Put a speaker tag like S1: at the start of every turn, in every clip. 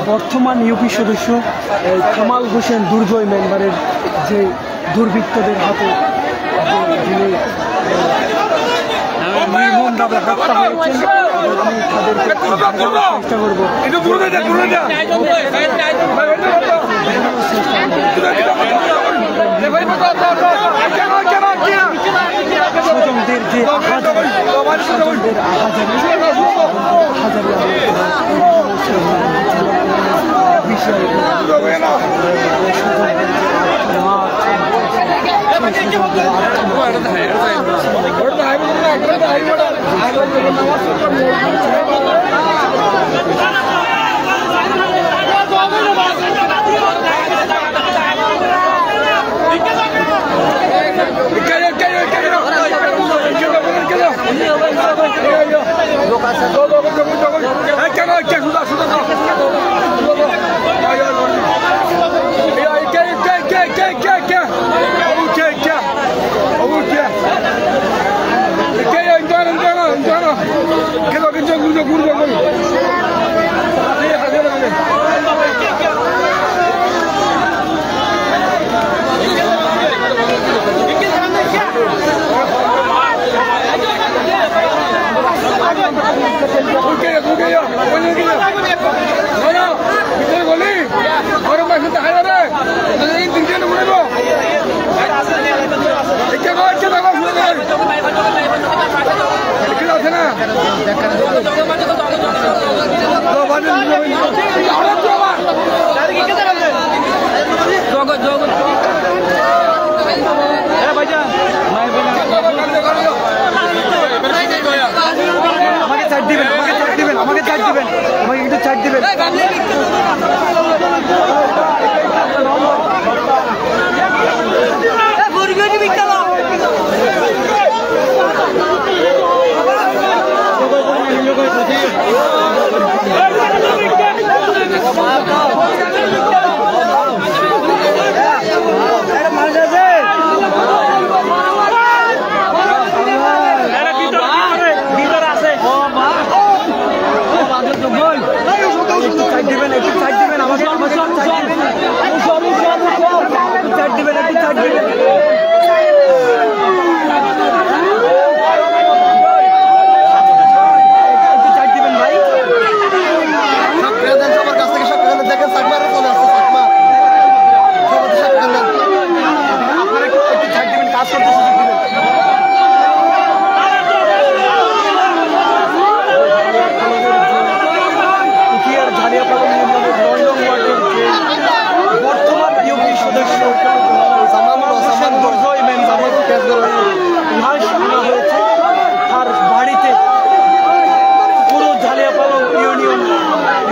S1: বর্তমান ইউপি সদস্য কামাল হোসেন দুর্জয় মেম্বারের যে দুর্বৃত্তদের হাতে যিনি নির্মমভাবে হত্যা হয়েছেন, আমি তাদেরকে চেষ্টা করবো স্বজনদের যে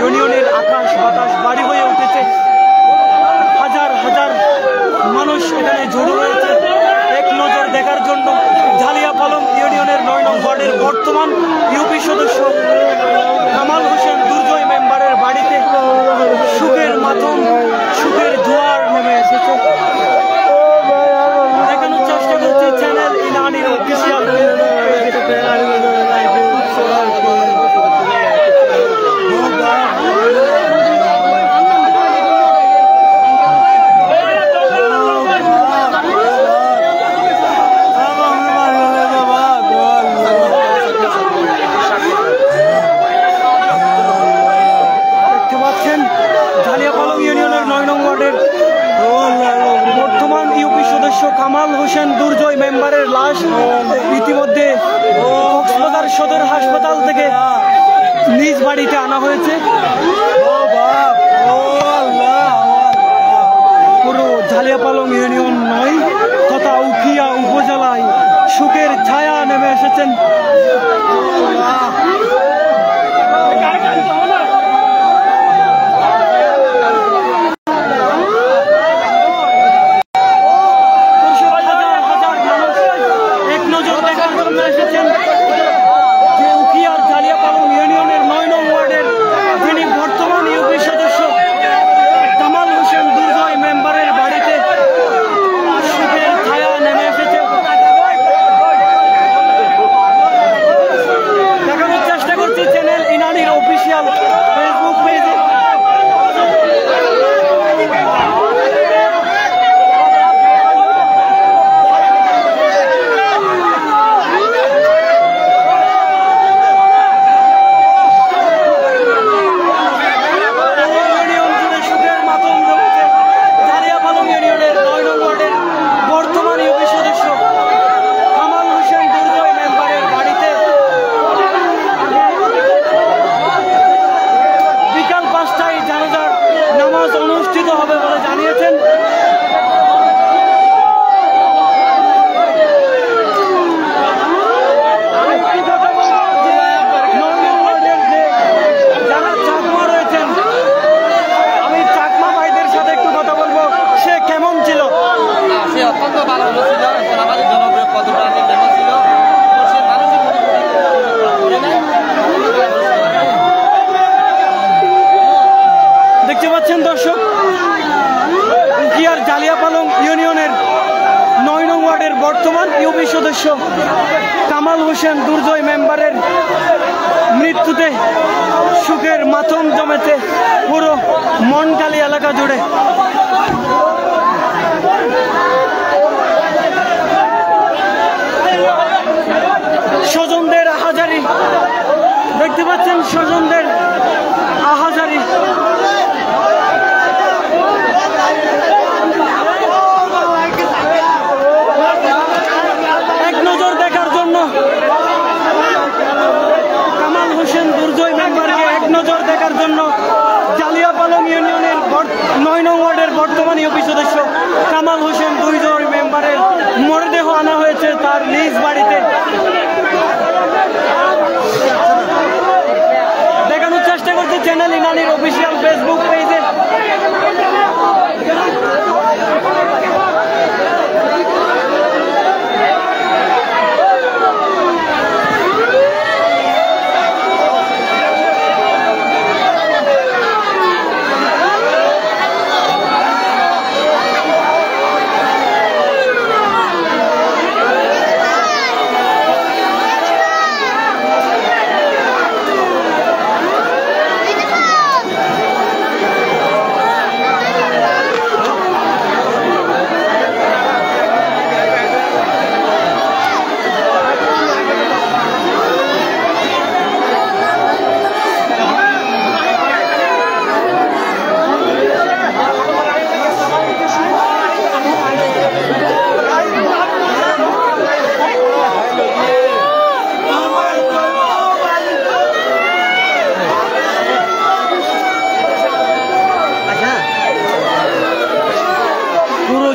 S1: ইউনিয়নের আকাশ বাতাস বাড়ি হয়ে উঠেছে। হাজার হাজার মানুষ এখানে জড়ো হয়েছে এক নজর দেখার জন্য ঝালিয়াপালং ইউনিয়নের ৯ নং ওয়ার্ডের বর্তমান ইউপি সদস্য কামাল হোসেন দুর্জয় মেম্বারের বাড়িতে সুখের মাতম, সুখের জোয়ার নেমে এসেছে। দেখানোর চেষ্টা করছি চ্যানেল ইনানির অফিসিয়াল ঝালিয়াপালং ইউনিয়নের ৯ নং ওয়ার্ডের কামাল হোসেন দুর্জয় মেম্বারের লাশ ইতিমধ্যে কক্সবাজার সদর হাসপাতাল থেকে নিজ বাড়িতে আনা হয়েছে। পুরো ঝালিয়াপালং ইউনিয়ন নয় তথা উখিয়া উপজেলায় শোকের ছায়া নেমে এসেছেন। দেখতে পাচ্ছেন দর্শক, উখিয়ার জালিয়াপালং ইউনিয়নের 9 নং ওয়ার্ডের বর্তমান ইউপি সদস্য কামাল হোসেন দুর্জয় মেম্বারের মৃত্যুতে শোকের মাতম জমেছে পুরো মনকালী এলাকা জুড়ে। স্বজনদের আহাজারি দেখতে পাচ্ছেন, স্বজনদের আহাজারি। এক নজর দেখার জন্য কামাল হোসেন দুর্জয় মেম্বারকে এক নজর দেখার জন্য জালিয়াপালং ইউনিয়নের 9 নং ওয়ার্ডের বর্তমান ইউপি সদস্য কামাল হোসেন দুর্জয় মেম্বারের মরদেহ আনা হয়েছে তার নিজ বাড়িতে। দেখানোর চেষ্টা করছে চ্যানেল ইনানির অফিসিয়াল ফেসবুক পেজে।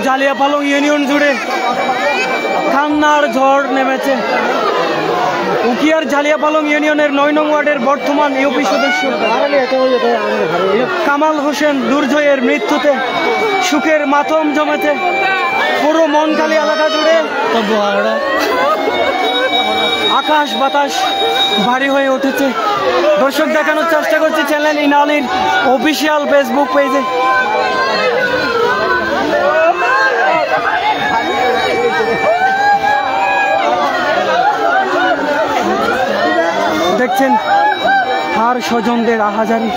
S1: জালিয়াপালং ইউনিয়ন জুড়ে কান্নার ঝড় নেমেছে। উখিয়ার জালিয়াপালং ইউনিয়নের 9 নং ওয়ার্ডের বর্তমান ইউপি সদস্য কামাল হোসেন দুর্জয়ের মৃত্যুতে শোকের মাতম জমেছে পুরো মনকালী এলাকা জুড়ে। আকাশ বাতাস ভারী হয়ে উঠেছে। দর্শক দেখানোর চেষ্টা করছে চ্যানেল ইনানির অফিসিয়াল ফেসবুক পেজে। দেখছেন আর স্বজনদের আহাজারি।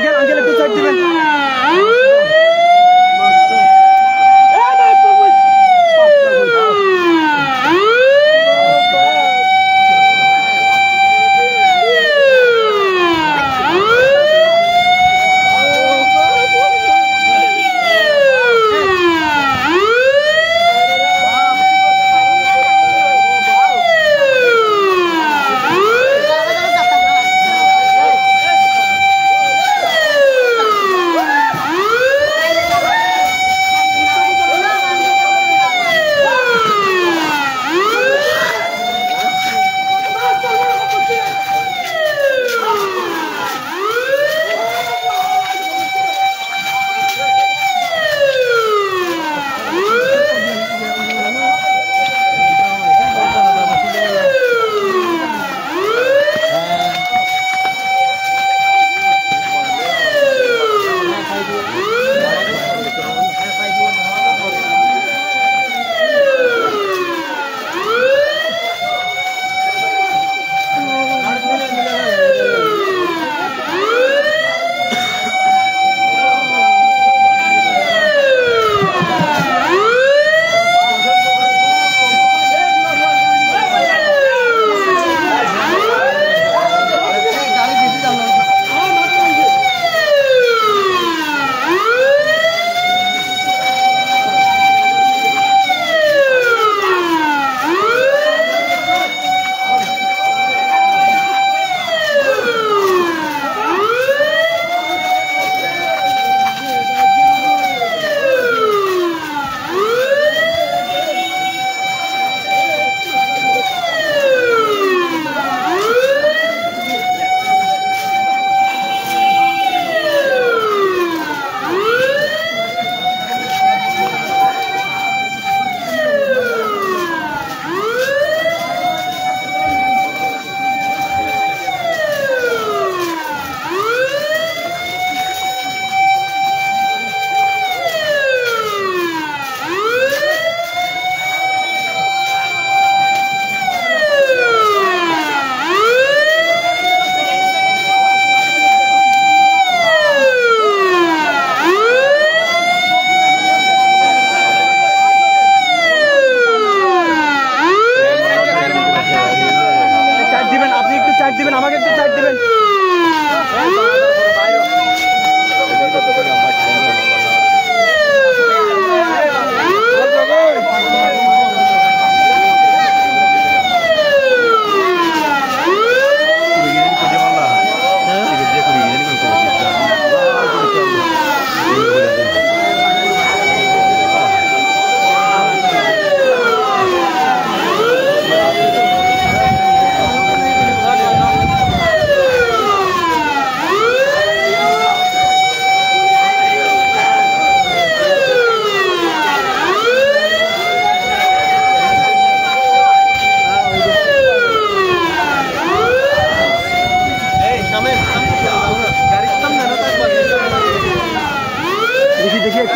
S1: আঙ্কেল আঙ্কেল একটু সাইড দিবেন। দিবেন, আমাকে একটু সাইড দিবেন।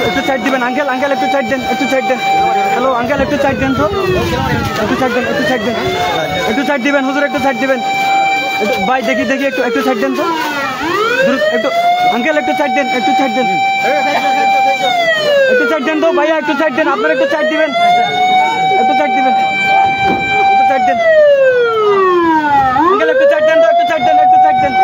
S1: একটু সাইড দিবেন আঙ্কেল, আঙ্কেল একটু সাইড দেন, একটু সাইড দেন। হ্যালো আঙ্কেল একটু সাইড দেন তো, একটু সাইড দেন, একটু সাইড দেন, একটু সাইড দিবেন হুজুর, একটু সাইড দিবেন। ভাই দেখি দেখি একটু একটু সাইড দেন তো একটু, আঙ্কেল একটু সাইড দেন, একটু সাইড দেন, একটু সাইড দেন তো ভাইয়া, একটু সাইড দেন, আপনারা একটু সাইড দিবেন, একটু সাইড দিবেন, একটু সাইড দেন আঙ্কেল, একটু সাইড দেন তো, একটু সাইড দেন, একটু সাইড দেন।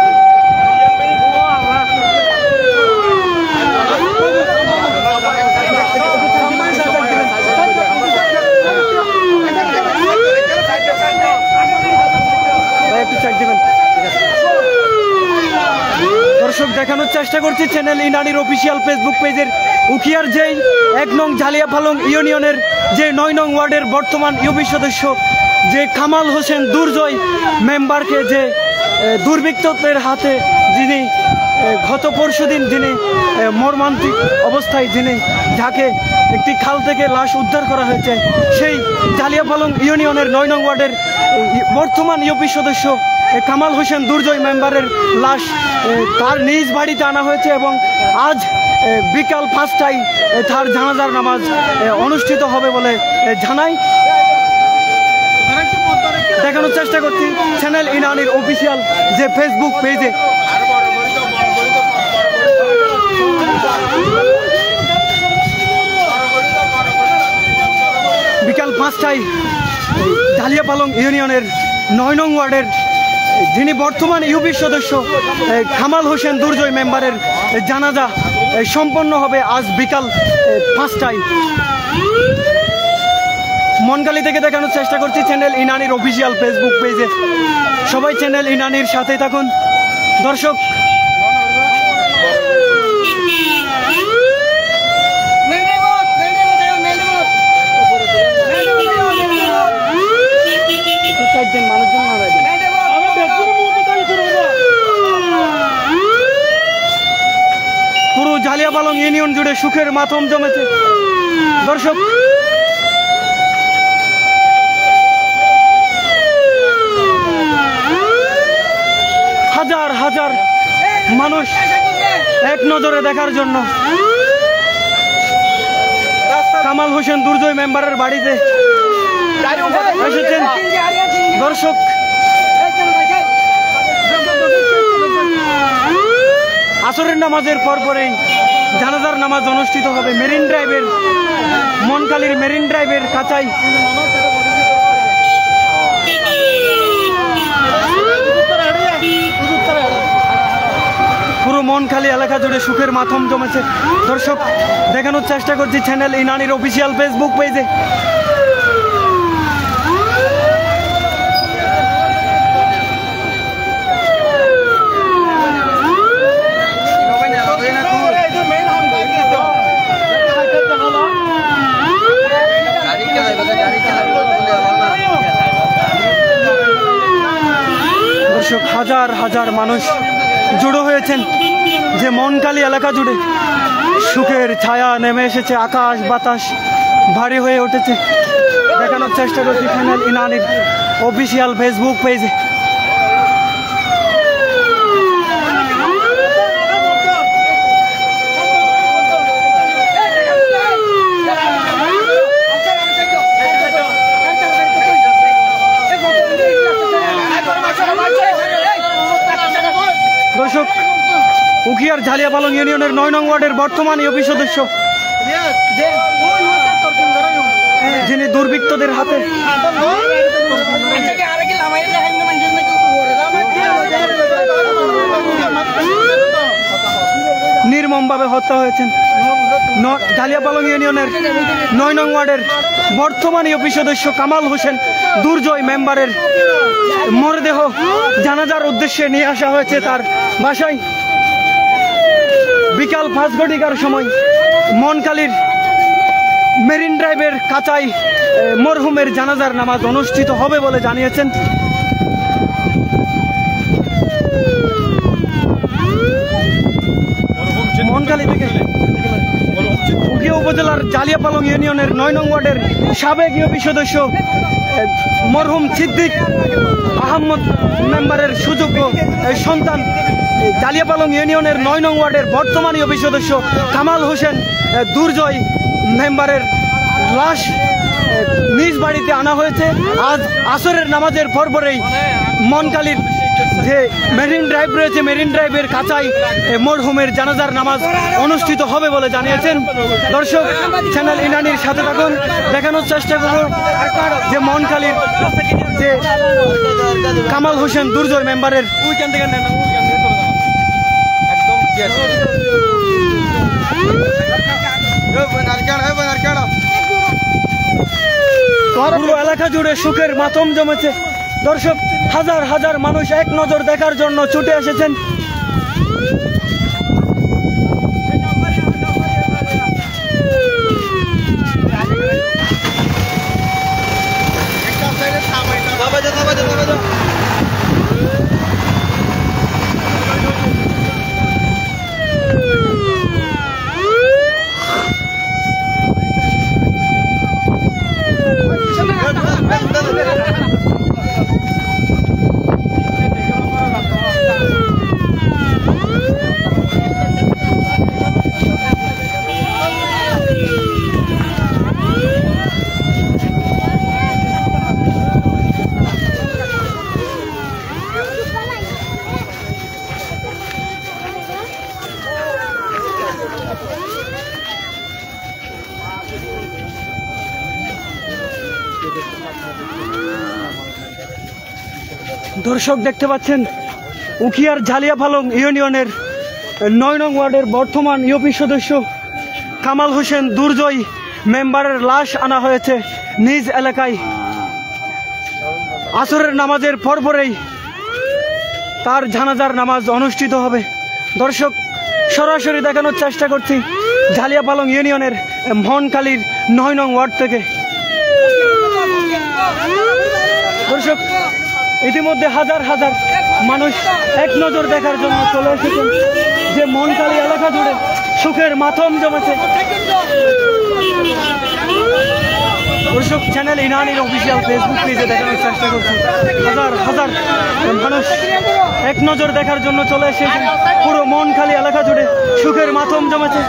S1: দর্শক দেখানোর চেষ্টা করছি চ্যানেল ইনানির অফিসিয়াল ফেসবুক পেজের উখিয়ার যেই 1 নং ঝালিয়াপালং ইউনিয়নের যে 9 নং ওয়ার্ডের বর্তমান ইউপি সদস্য যে কামাল হোসেন দুর্জয় মেম্বারকে যে দুর্বৃত্তদের হাতে যিনি গত পরশুদিন যিনি মর্মান্তিক অবস্থায় যিনি যাকে একটি খাল থেকে লাশ উদ্ধার করা হয়েছে, সেই ঝালিয়াপালং ইউনিয়নের 9 নং ওয়ার্ডের বর্তমান ইউপি সদস্য কামাল হোসেন দুর্জয় মেম্বারের লাশ তার নিজ বাড়িতে আনা হয়েছে এবং আজ বিকাল 5টায় তার জানাজার নামাজ অনুষ্ঠিত হবে বলে জানাই। দেখানোর চেষ্টা করছি চ্যানেল ইনানির অফিসিয়াল যে ফেসবুক পেজে। 5টায় ঝালিয়াপালং ইউনিয়নের 9 নং ওয়ার্ডের যিনি বর্তমান ইউপি সদস্য কামাল হোসেন দুর্জয় মেম্বারের জানাজা সম্পন্ন হবে আজ বিকাল 5টায়। মনকালি থেকে দেখানোর চেষ্টা করছি চ্যানেল ইনানির অফিসিয়াল ফেসবুক পেজে। সবাই চ্যানেল ইনানির সাথে থাকুন দর্শক। পুরো ঝালিয়াপালং ইউনিয়ন জুড়ে সুখের মাতম জমেছে দর্শক। হাজার হাজার মানুষ এক নজরে দেখার জন্য কামাল হোসেন দুর্জয় মেম্বারের বাড়িতে এসেছেন দর্শক। আসরের নামাজের পরপরেই জানাজার নামাজ অনুষ্ঠিত হবে মেরিন ড্রাইভের মনকালির মেরিন ড্রাইভের কাছাই। পুরো মনখালি এলাকা জুড়ে সুখের মাতম জমেছে দর্শক। দেখানোর চেষ্টা করছি চ্যানেল ইনানির অফিসিয়াল ফেসবুক পেজে। দর্শক হাজার হাজার মানুষ জড়ো হয়েছেন যে মনকালি এলাকা জুড়ে সুখের ছায়া নেমে এসেছে, আকাশ বাতাস ভারী হয়ে উঠেছে। দেখানোর চেষ্টা করছি চ্যানেল ইনানির অফিসিয়াল ফেসবুক পেজে। দর্শক উখিয়ার ঝালিয়াপালং ইউনিয়নের 9 নং ওয়ার্ডের বর্তমান ইউপি সদস্য যিনি দুর্বৃত্তদের হাতে নির্মমভাবে হত্যা হয়েছেন। ঝালিয়াপালং ইউনিয়নের 9 নং ওয়ার্ডের বর্তমান ইউপি সদস্য কামাল হোসেন দুর্জয় মেম্বারের মরদেহ জানাজার উদ্দেশ্যে নিয়ে আসা হয়েছে তার বাসায়। বিকাল 5 ঘটিকার সময় মনকালির মেরিন ড্রাইভের কাছাই মরহুমের জানাজার নামাজ অনুষ্ঠিত হবে বলে জানিয়েছেন। মনকালি থেকে উখিয়া উপজেলার ঝালিয়াপালং ইউনিয়নের 9 নং ওয়ার্ডের সাবেক ইউপি সদস্য মরহুম সিদ্দিক আহমদ মেম্বারের সুযোগ্য সন্তান ঝালিয়াপালং ইউনিয়নের 9 নং ওয়ার্ডের বর্তমান ইউপি সদস্য কামাল হোসেন দুর্জয় মেম্বারের লাশ নিজ বাড়িতে আনা হয়েছে। আজ আসরের নামাজের পরপরেই মনকালির যে মেরিন ড্রাইভ রয়েছে মেরিন ড্রাইভের কাছাই মরহুমের জানাজার নামাজ অনুষ্ঠিত হবে বলে জানিয়েছেন। দর্শক চ্যানেল ইনানির সাথে থাকুন, দেখানোর চেষ্টা করব যে মনকালির যে কামাল হোসেন দুর্জয় মেম্বারের পুরো এলাকা জুড়ে সুখের মাতম জমেছে দর্শক। হাজার হাজার মানুষ এক নজর দেখার জন্য ছুটে এসেছেন। দর্শক দেখতে পাচ্ছেন উখিয়ার ঝালিয়াপালং ইউনিয়নের 9 নং ওয়ার্ডের বর্তমান ইউপি সদস্য কামাল হোসেন দুর্জয় মেম্বারের লাশ আনা হয়েছে নিজ এলাকায়। আসরের নামাজের পরপরেই তার জানাজার নামাজ অনুষ্ঠিত হবে। দর্শক সরাসরি দেখানোর চেষ্টা করছি ঝালিয়াপালং ইউনিয়নের মহনকালীর 9 নং ওয়ার্ড থেকে। দর্শক ইতিমধ্যে হাজার হাজার মানুষ এক নজর দেখার জন্য চলে এসেছেন যে মহনকালী এলাকা জুড়ে সুখের মাতম জমেছে। দর্শক চ্যানেল ইনানির অফিসিয়াল ফেসবুক পেজে দেখানোর চেষ্টা করছি হাজার হাজার মানুষ এক নজর দেখার জন্য চলে এসেছেন। পুরো মহনকালী এলাকা জুড়ে সুখের মাতম জমেছে।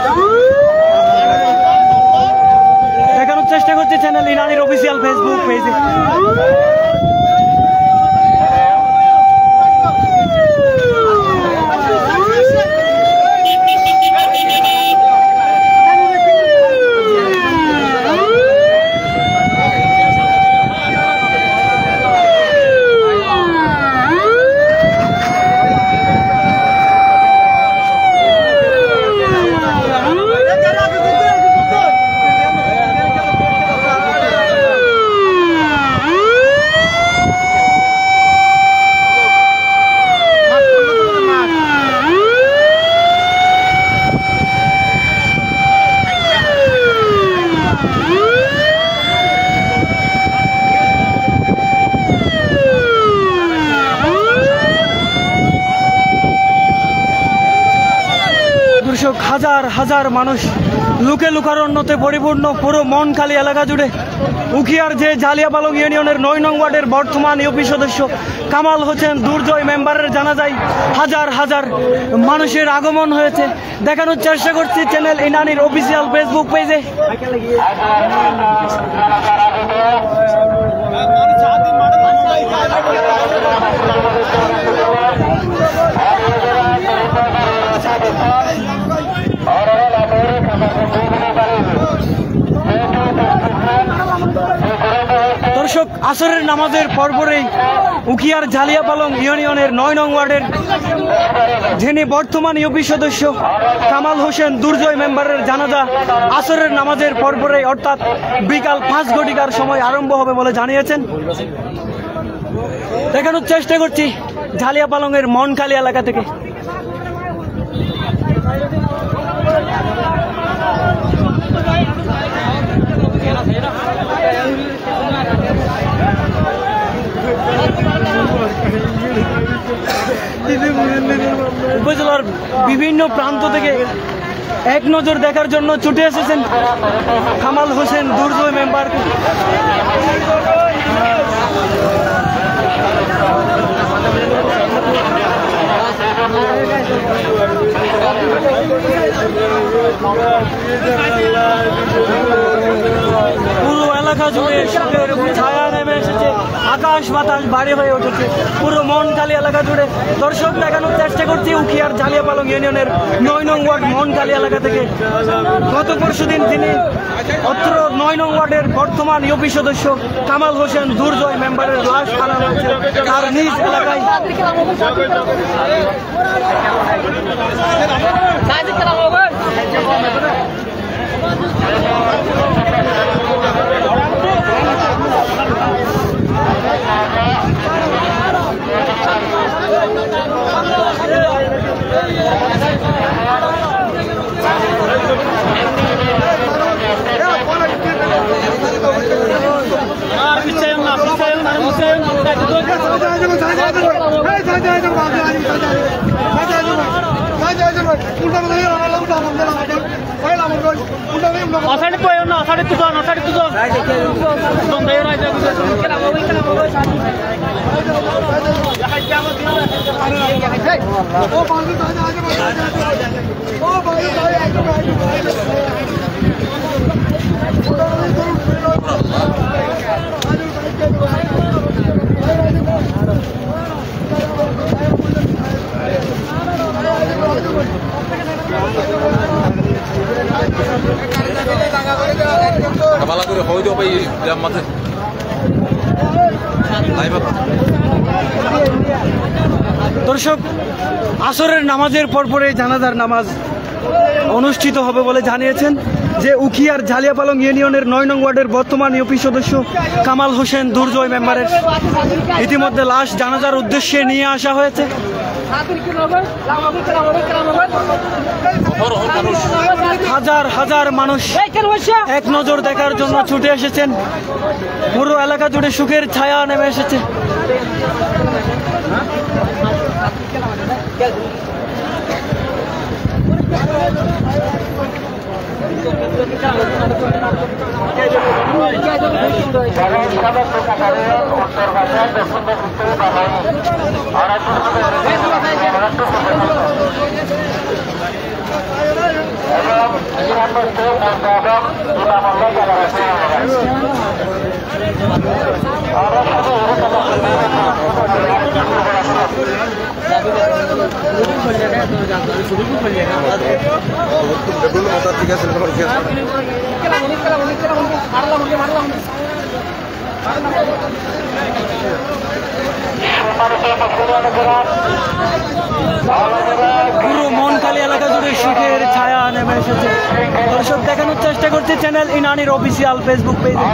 S1: দেখানোর চেষ্টা করছি চ্যানেল ইনানির অফিসিয়াল ফেসবুক পেজে। হাজার হাজার মানুষ লুকে লুকারণ্যতে পরিপূর্ণ পুরো মহনকালী এলাকা জুড়ে উখিয়ার যে ঝালিয়াপালং ইউনিয়নের 9 নং ওয়ার্ডের বর্তমান ইউপি সদস্য কামাল হোসেন দুর্জয় মেম্বারের জানাজায় হাজার হাজার মানুষের আগমন হয়েছে। দেখানোর চেষ্টা করছি চ্যানেল ইনানির অফিসিয়াল ফেসবুক পেজে। দর্শক আসরের নামাজের পরপরেই উখিয়ার ঝালিয়াপালং ইউনিয়নের 9 নং ওয়ার্ডের যিনি বর্তমান ইউপি সদস্য কামাল হোসেন দুর্জয় মেম্বারের জানাজা আসরের নামাজের পরপরেই অর্থাৎ বিকাল 5 ঘটিকার সময় আরম্ভ হবে বলে জানিয়েছেন। দেখানোর চেষ্টা করছি ঝালিয়াপালং এর মহনকালী এলাকা থেকে। উপজেলার বিভিন্ন প্রান্ত থেকে এক নজর দেখার জন্য ছুটে এসেছেন কামাল হোসেন দুর্জয় মেম্বারকে। পুরো এলাকা জুড়ে সুখের ছায়া নেমে এসেছে, আকাশ বাতাস ভারী হয়ে উঠেছে পুরো মহনকালী এলাকা জুড়ে। দর্শক দেখানোর চেষ্টা করছি উখিয়ার ঝালিয়াপালং ইউনিয়নের 9 নং ওয়ার্ড মহনকালী এলাকা থেকে। গত পরশুদিন তিনি অত্র 9 নং ওয়ার্ডের বর্তমান ইউপি সদস্য কামাল হোসেন দুর্জয় মেম্বারের লাশ আনা হয়েছে তার নিজ এলাকায়। Asal itu ya, asal itu tuh. Donde aja.
S2: Kepala gue udah kau itu apa jam mati? Live apa?
S1: দর্শক, আসরের নামাজের পরপরে জানাজার নামাজ অনুষ্ঠিত হবে বলে জানিয়েছেন যে উখিয়ার ঝালিয়াপালং ইউনিয়নের ৯ নং ওয়ার্ডের বর্তমান ইউপি সদস্য কামাল হোসেন দুর্জয় মেম্বারের ইতিমধ্যে লাশ জানাজার উদ্দেশ্যে নিয়ে আসা হয়েছে। হাজার হাজার মানুষ এক নজর দেখার জন্য ছুটে এসেছেন। পুরো এলাকা জুড়ে সুখের ছায়া নেমে এসেছে। পুরো মনখালি এলাকা জুড়ে সুখের ছায়া নেমে এসেছে। দর্শক, দেখানোর চেষ্টা করছে চ্যানেল ইনানির অফিসিয়াল ফেসবুক পেজে।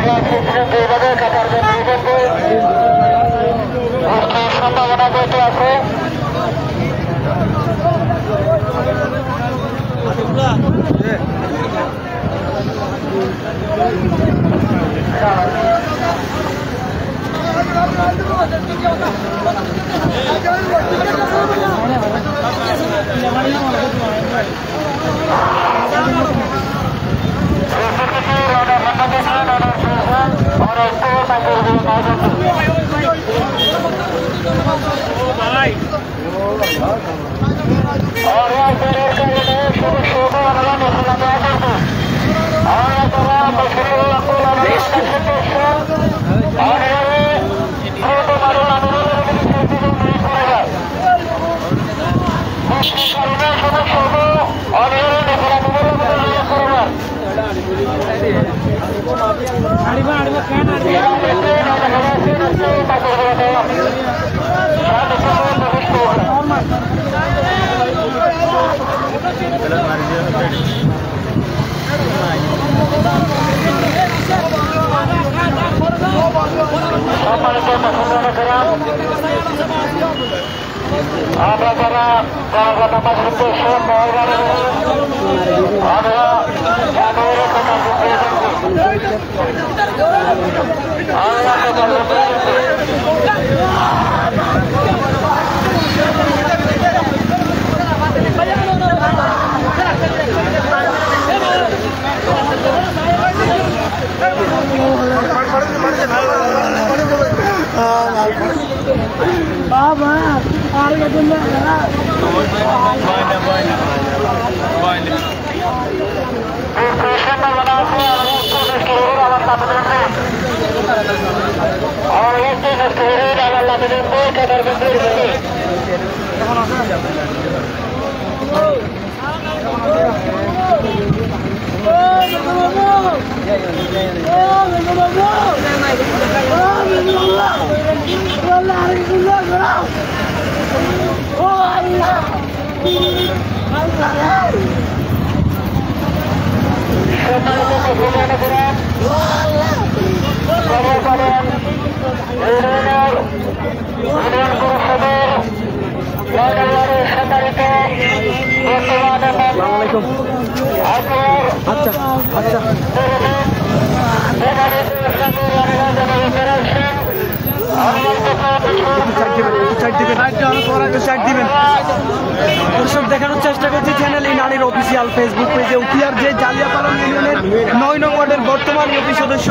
S1: দর্শক, দেখানোর চেষ্টা করছি চ্যানেল ইনানির অফিসিয়াল ফেসবুক পেজে উখিয়ার যে ঝালিয়াপালং ইউনিয়নের ৯ নং ওয়ার্ডের বর্তমান ইউপি সদস্য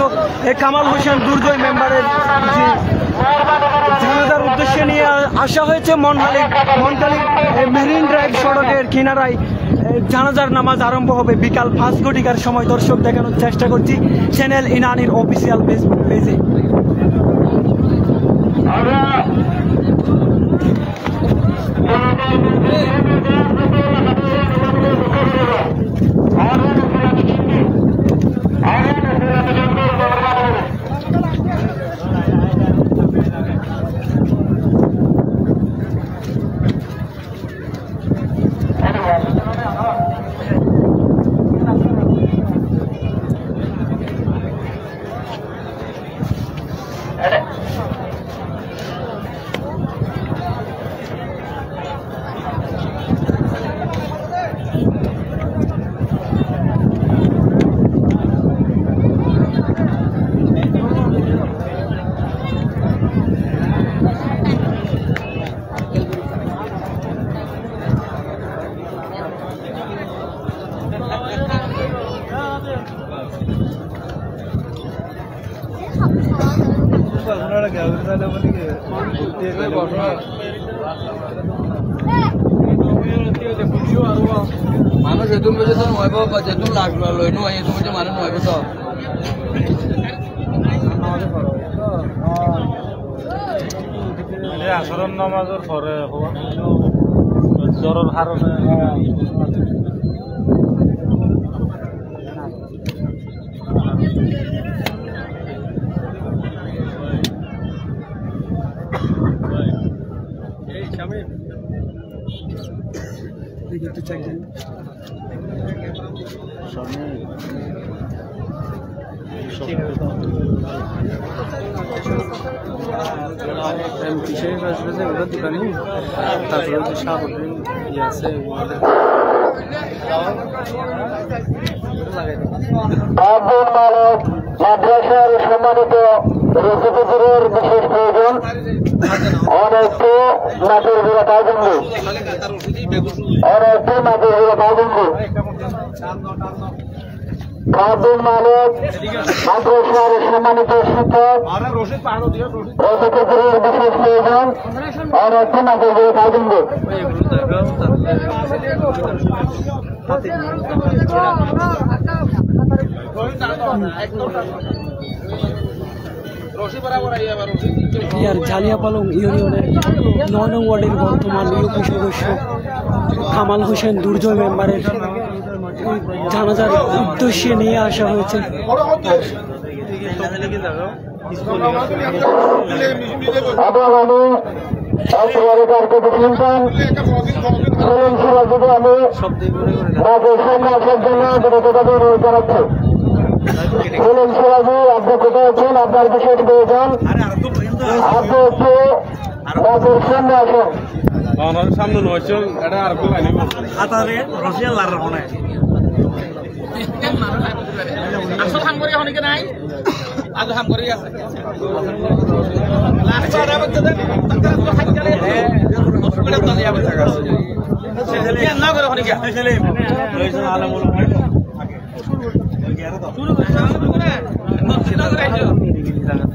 S1: কামাল হোসেন দুর্জয় মেম্বারের যে জানাজার উদ্দেশ্যে নিয়ে আসা হয়েছে মনখালি মেরিন ড্রাইভ সড়কের কিনারায় জানাজার নামাজ আরম্ভ হবে বিকাল ৫ ঘটিকার সময়। দর্শক, দেখানোর চেষ্টা করছি চ্যানেল ইনানির অফিসিয়াল ফেসবুক পেজে।
S2: মানুষ এতুন বেজে তো নয় বা যেতুন লাখ লই নয় এতুন বেজে মানুষ নয় তো
S3: আসরের নামাজের পরে জ্বরের কারণে
S1: কিসের আসবে যে ওরা দোকানে তারপরে যে শাহবুদ্দিন ইয়ে আছে
S4: মাদ্রাসার সম্মানিত রসিকুজুরের বিশেষ প্রয়োজন অনেকটি মাটির ঘুরে পাইজঙ্গি অনেকটি মাটির ঘুরে পাইজঙ্গি আব্দুল মালিক মাদ্রাসার সম্মানিত শিক্ষক রসিকুজুরের বিশেষ প্রয়োজন অনেকটি মাটির ঘুরে পাইজঙ্গি
S1: ঝালিয়াপালং ইউনিয়নের 9 নং ওয়ার্ডের বর্তমান ইউপি সদস্য কামাল হোসেন দুর্জয় মেম্বারের জানাজার উদ্দেশ্যে নিয়ে আসা হয়েছে।
S4: আপনি কোথায় আছেন? আপনার বিশেষ প্রয়োজন আপনি একটু সামনে আসেন।
S3: সামনে নয়শ এটা আর হাতারে রশিয়া লার মনে আসল হাম করে অনেকে নাই আজ হাম করে আছে লাস্ট আর আবার দেন হাইকালে হসপিটাল তো যাবে জায়গা আছে সেখানে না করে অনেকে সেখানে রয়েছে আলম বলো শুরু করে না নকশা করে আইছো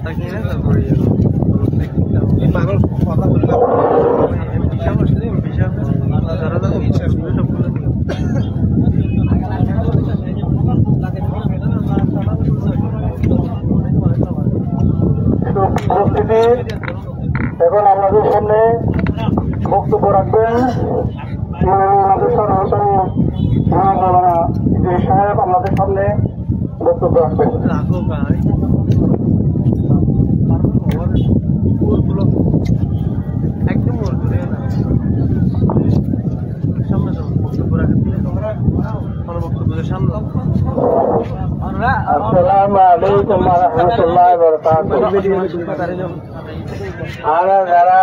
S3: তাকে না তারপরে এই পাগল কথা বলে
S4: এখন আপনাদের সামনে বক্তব্য রাখবেন সাহেব আপনাদের সামনে বক্তব্য রাখবেন। আসসালামু আলাইকুম ওয়া রাহমাতুল্লাহি ওয়া বারাকাতুহু। আমরা যারা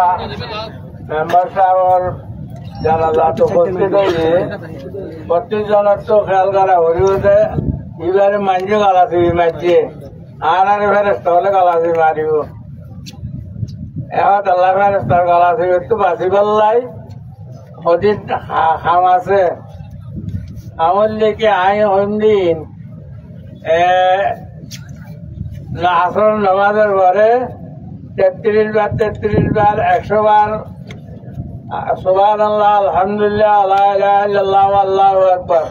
S4: মেম্বার সাহেব জানাজাত উপস্থিত হয়েছে প্রত্যেকজনের তো খেয়াল করা হরিতে এবারে মাঞ্জে গালাছি মারছে আর ফেরেস্তা হলে গালাছি মারিব এবার আল্লাহ ফেরেস্তার গালাছি একটু বাঁচি পাল্লাই অধিক খাম আছে আমার লেগে আই হইম দিন আসর নামাজের পরে 33 বার 100 বার সুবহানাল্লাহ আলহামদুলিল্লাহ লা ইলাহা ইল্লাল্লাহ আল্লাহু আকবার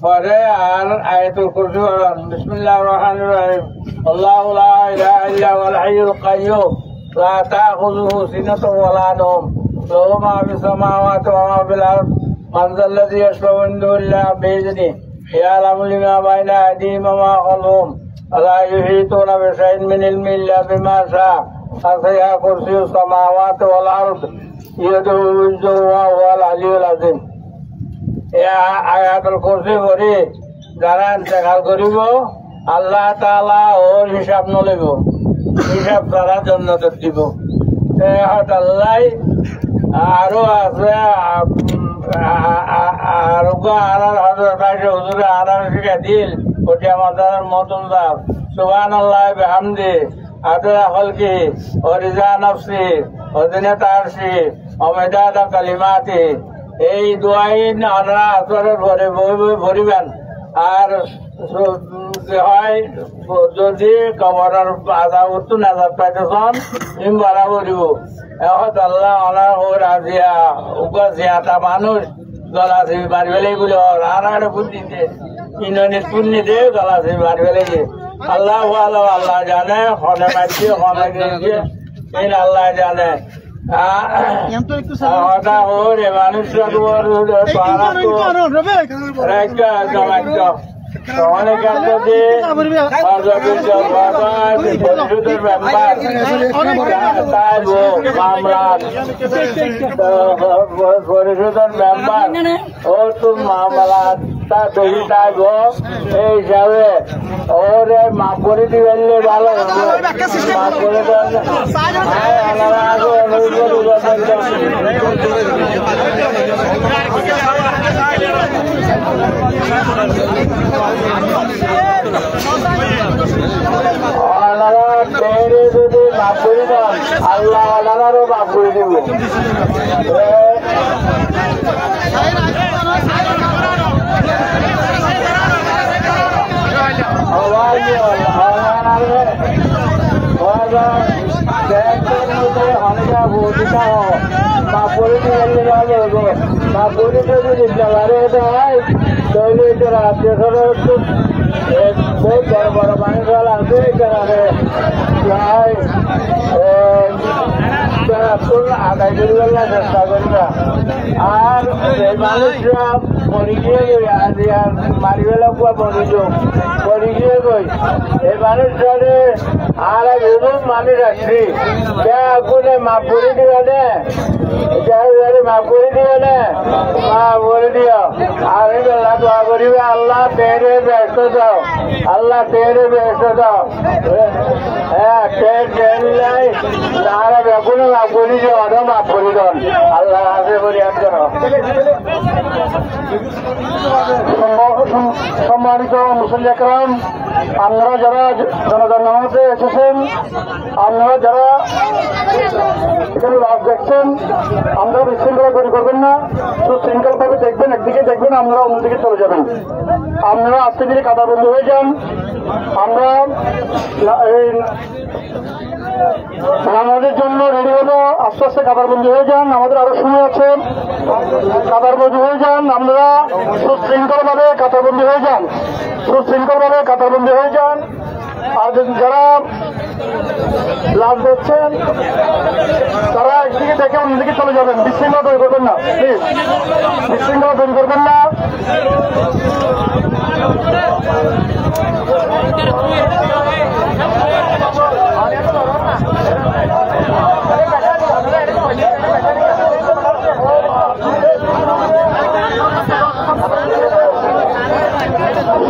S4: পরে আর আয়াতুল কুরসি পড়েন বিসমিল্লাহির রহমানির রহিম আল্লাহু লা ইলাহা ইল্লা হুয়াল হাইয়ুল কাইয়্যুম লা তাখুযুহু সিনাতুন ওয়া লা নাওম লাহু মা ফিস সামাওয়াতি ওয়া মা ফিল আরদ মান যাল্লাযী ইয়াশফা'উ ইনদাহু ইল্লা বিইذনিহি ইয়ালামু মা বাইনা আইদিহিম ওয়া মা খালফাহুম লা ইউহীতুনা বিশাইইন মিন ইলমিহি ইল্লা বিমা শাআ ওয়াসি'a কুরসিয়্যুহু সামাওয়াতি ওয়াল আরদ আয়াতুল কুরসি পড়ি যারা ইন্তেকাল করিব আল্লাহ তাআলা ওর হিসাব নলিব হিসাব তারা জান্নাত দিব আল্লাহ আরো আছে আরোগ্য আনার হযরত আয়েশা হুজুরে আনার শিখা দিল ওটি আমাদের মতন দাও সুবহানাল্লাহ বিহামদি আদরা খলকি ওয়া রিজা নফসি ওয়া জিনাত আরশি ওয়া মিদাদা কালিমাতি এই দোয়াই আপনারা আসরের পরে বই ভরিবেন আর হয় যদি কবরের আধা উত্তর নাজার পাইতেছন ইম বরাবর দিব এখন আল্লাহ অনার ও রাজিয়া উগাজিয়াটা মানুষ গলাছি বাড়ি বেলাই বলে আর বুদ্ধিতে ইন্দ্রনীত পুণ্যতে গলাছি বাড়ি বেলাই আল্লাহ আল্লাহ জানে হনে মারছে হনে গেছে এই আল্লাহ জানে মানুষরা একদম অনেক পরিষদের মেম্বার পরিষদের মেম্বার ও তুম মামলা তা বেশি তাইব এই হিসাবে ওরে মাপ করে দিবেন ভালো হবে মাপ করে যদি মাপ করে দেন আল্লাহ আল্লাহরও মাপ করে দিব বহুত বড় বড় মানুষরা আছে এখানে প্রায় আদায় করিবার চেষ্টা করিবা আর এই মানুষরা পরি গিয়ে গই মারিবেলা কুয়া পরি গিয়ে গই এই মানুষরা আর এরকম মানুষ আসছি কোনে মাপ করে দিবা নে মাপ করে দিও নে মাপ করে দিও আর আল্লাহ দোয়া করিবে আল্লাহ তেরে ব্যস্ত দাও আল্লাহ তেরে ব্যস্ত দাও হ্যাঁ নাই তারা বেগুনে মাপ করি দিও আরো মাপ করি দেন আল্লাহ হাতে ফরিয়াদ করো সম্মানিত মুসলিম একরাম আপনারা যারা জনগণ নামাজে এসেছেন আপনারা যারা এখানে লাভ দেখছেন আমরা বিশৃঙ্খলা তৈরি করবেন না সুশৃঙ্খল ভাবে দেখবেন একদিকে দেখবেন আপনারা অন্যদিকে চলে যাবেন আপনারা আস্তে ধীরে কাদাবন্দি হয়ে যান আমরা নামাজের জন্য রেডি হলো আস্তে আস্তে কাতারবন্দি হয়ে যান আমাদের আরো সময় আছে কাতারবন্দি হয়ে যান আপনারা সুশৃঙ্খল ভাবে কাতারবন্দি হয়ে যান সুশৃঙ্খল ভাবে কাতারবন্দি হয়ে যান আর যারা লাভ দেখছেন তারা একদিকে দেখে অন্যদিকে চলে যাবেন বিশৃঙ্খলা তৈরি করবেন না প্লিজ বিশৃঙ্খলা তৈরি করবেন না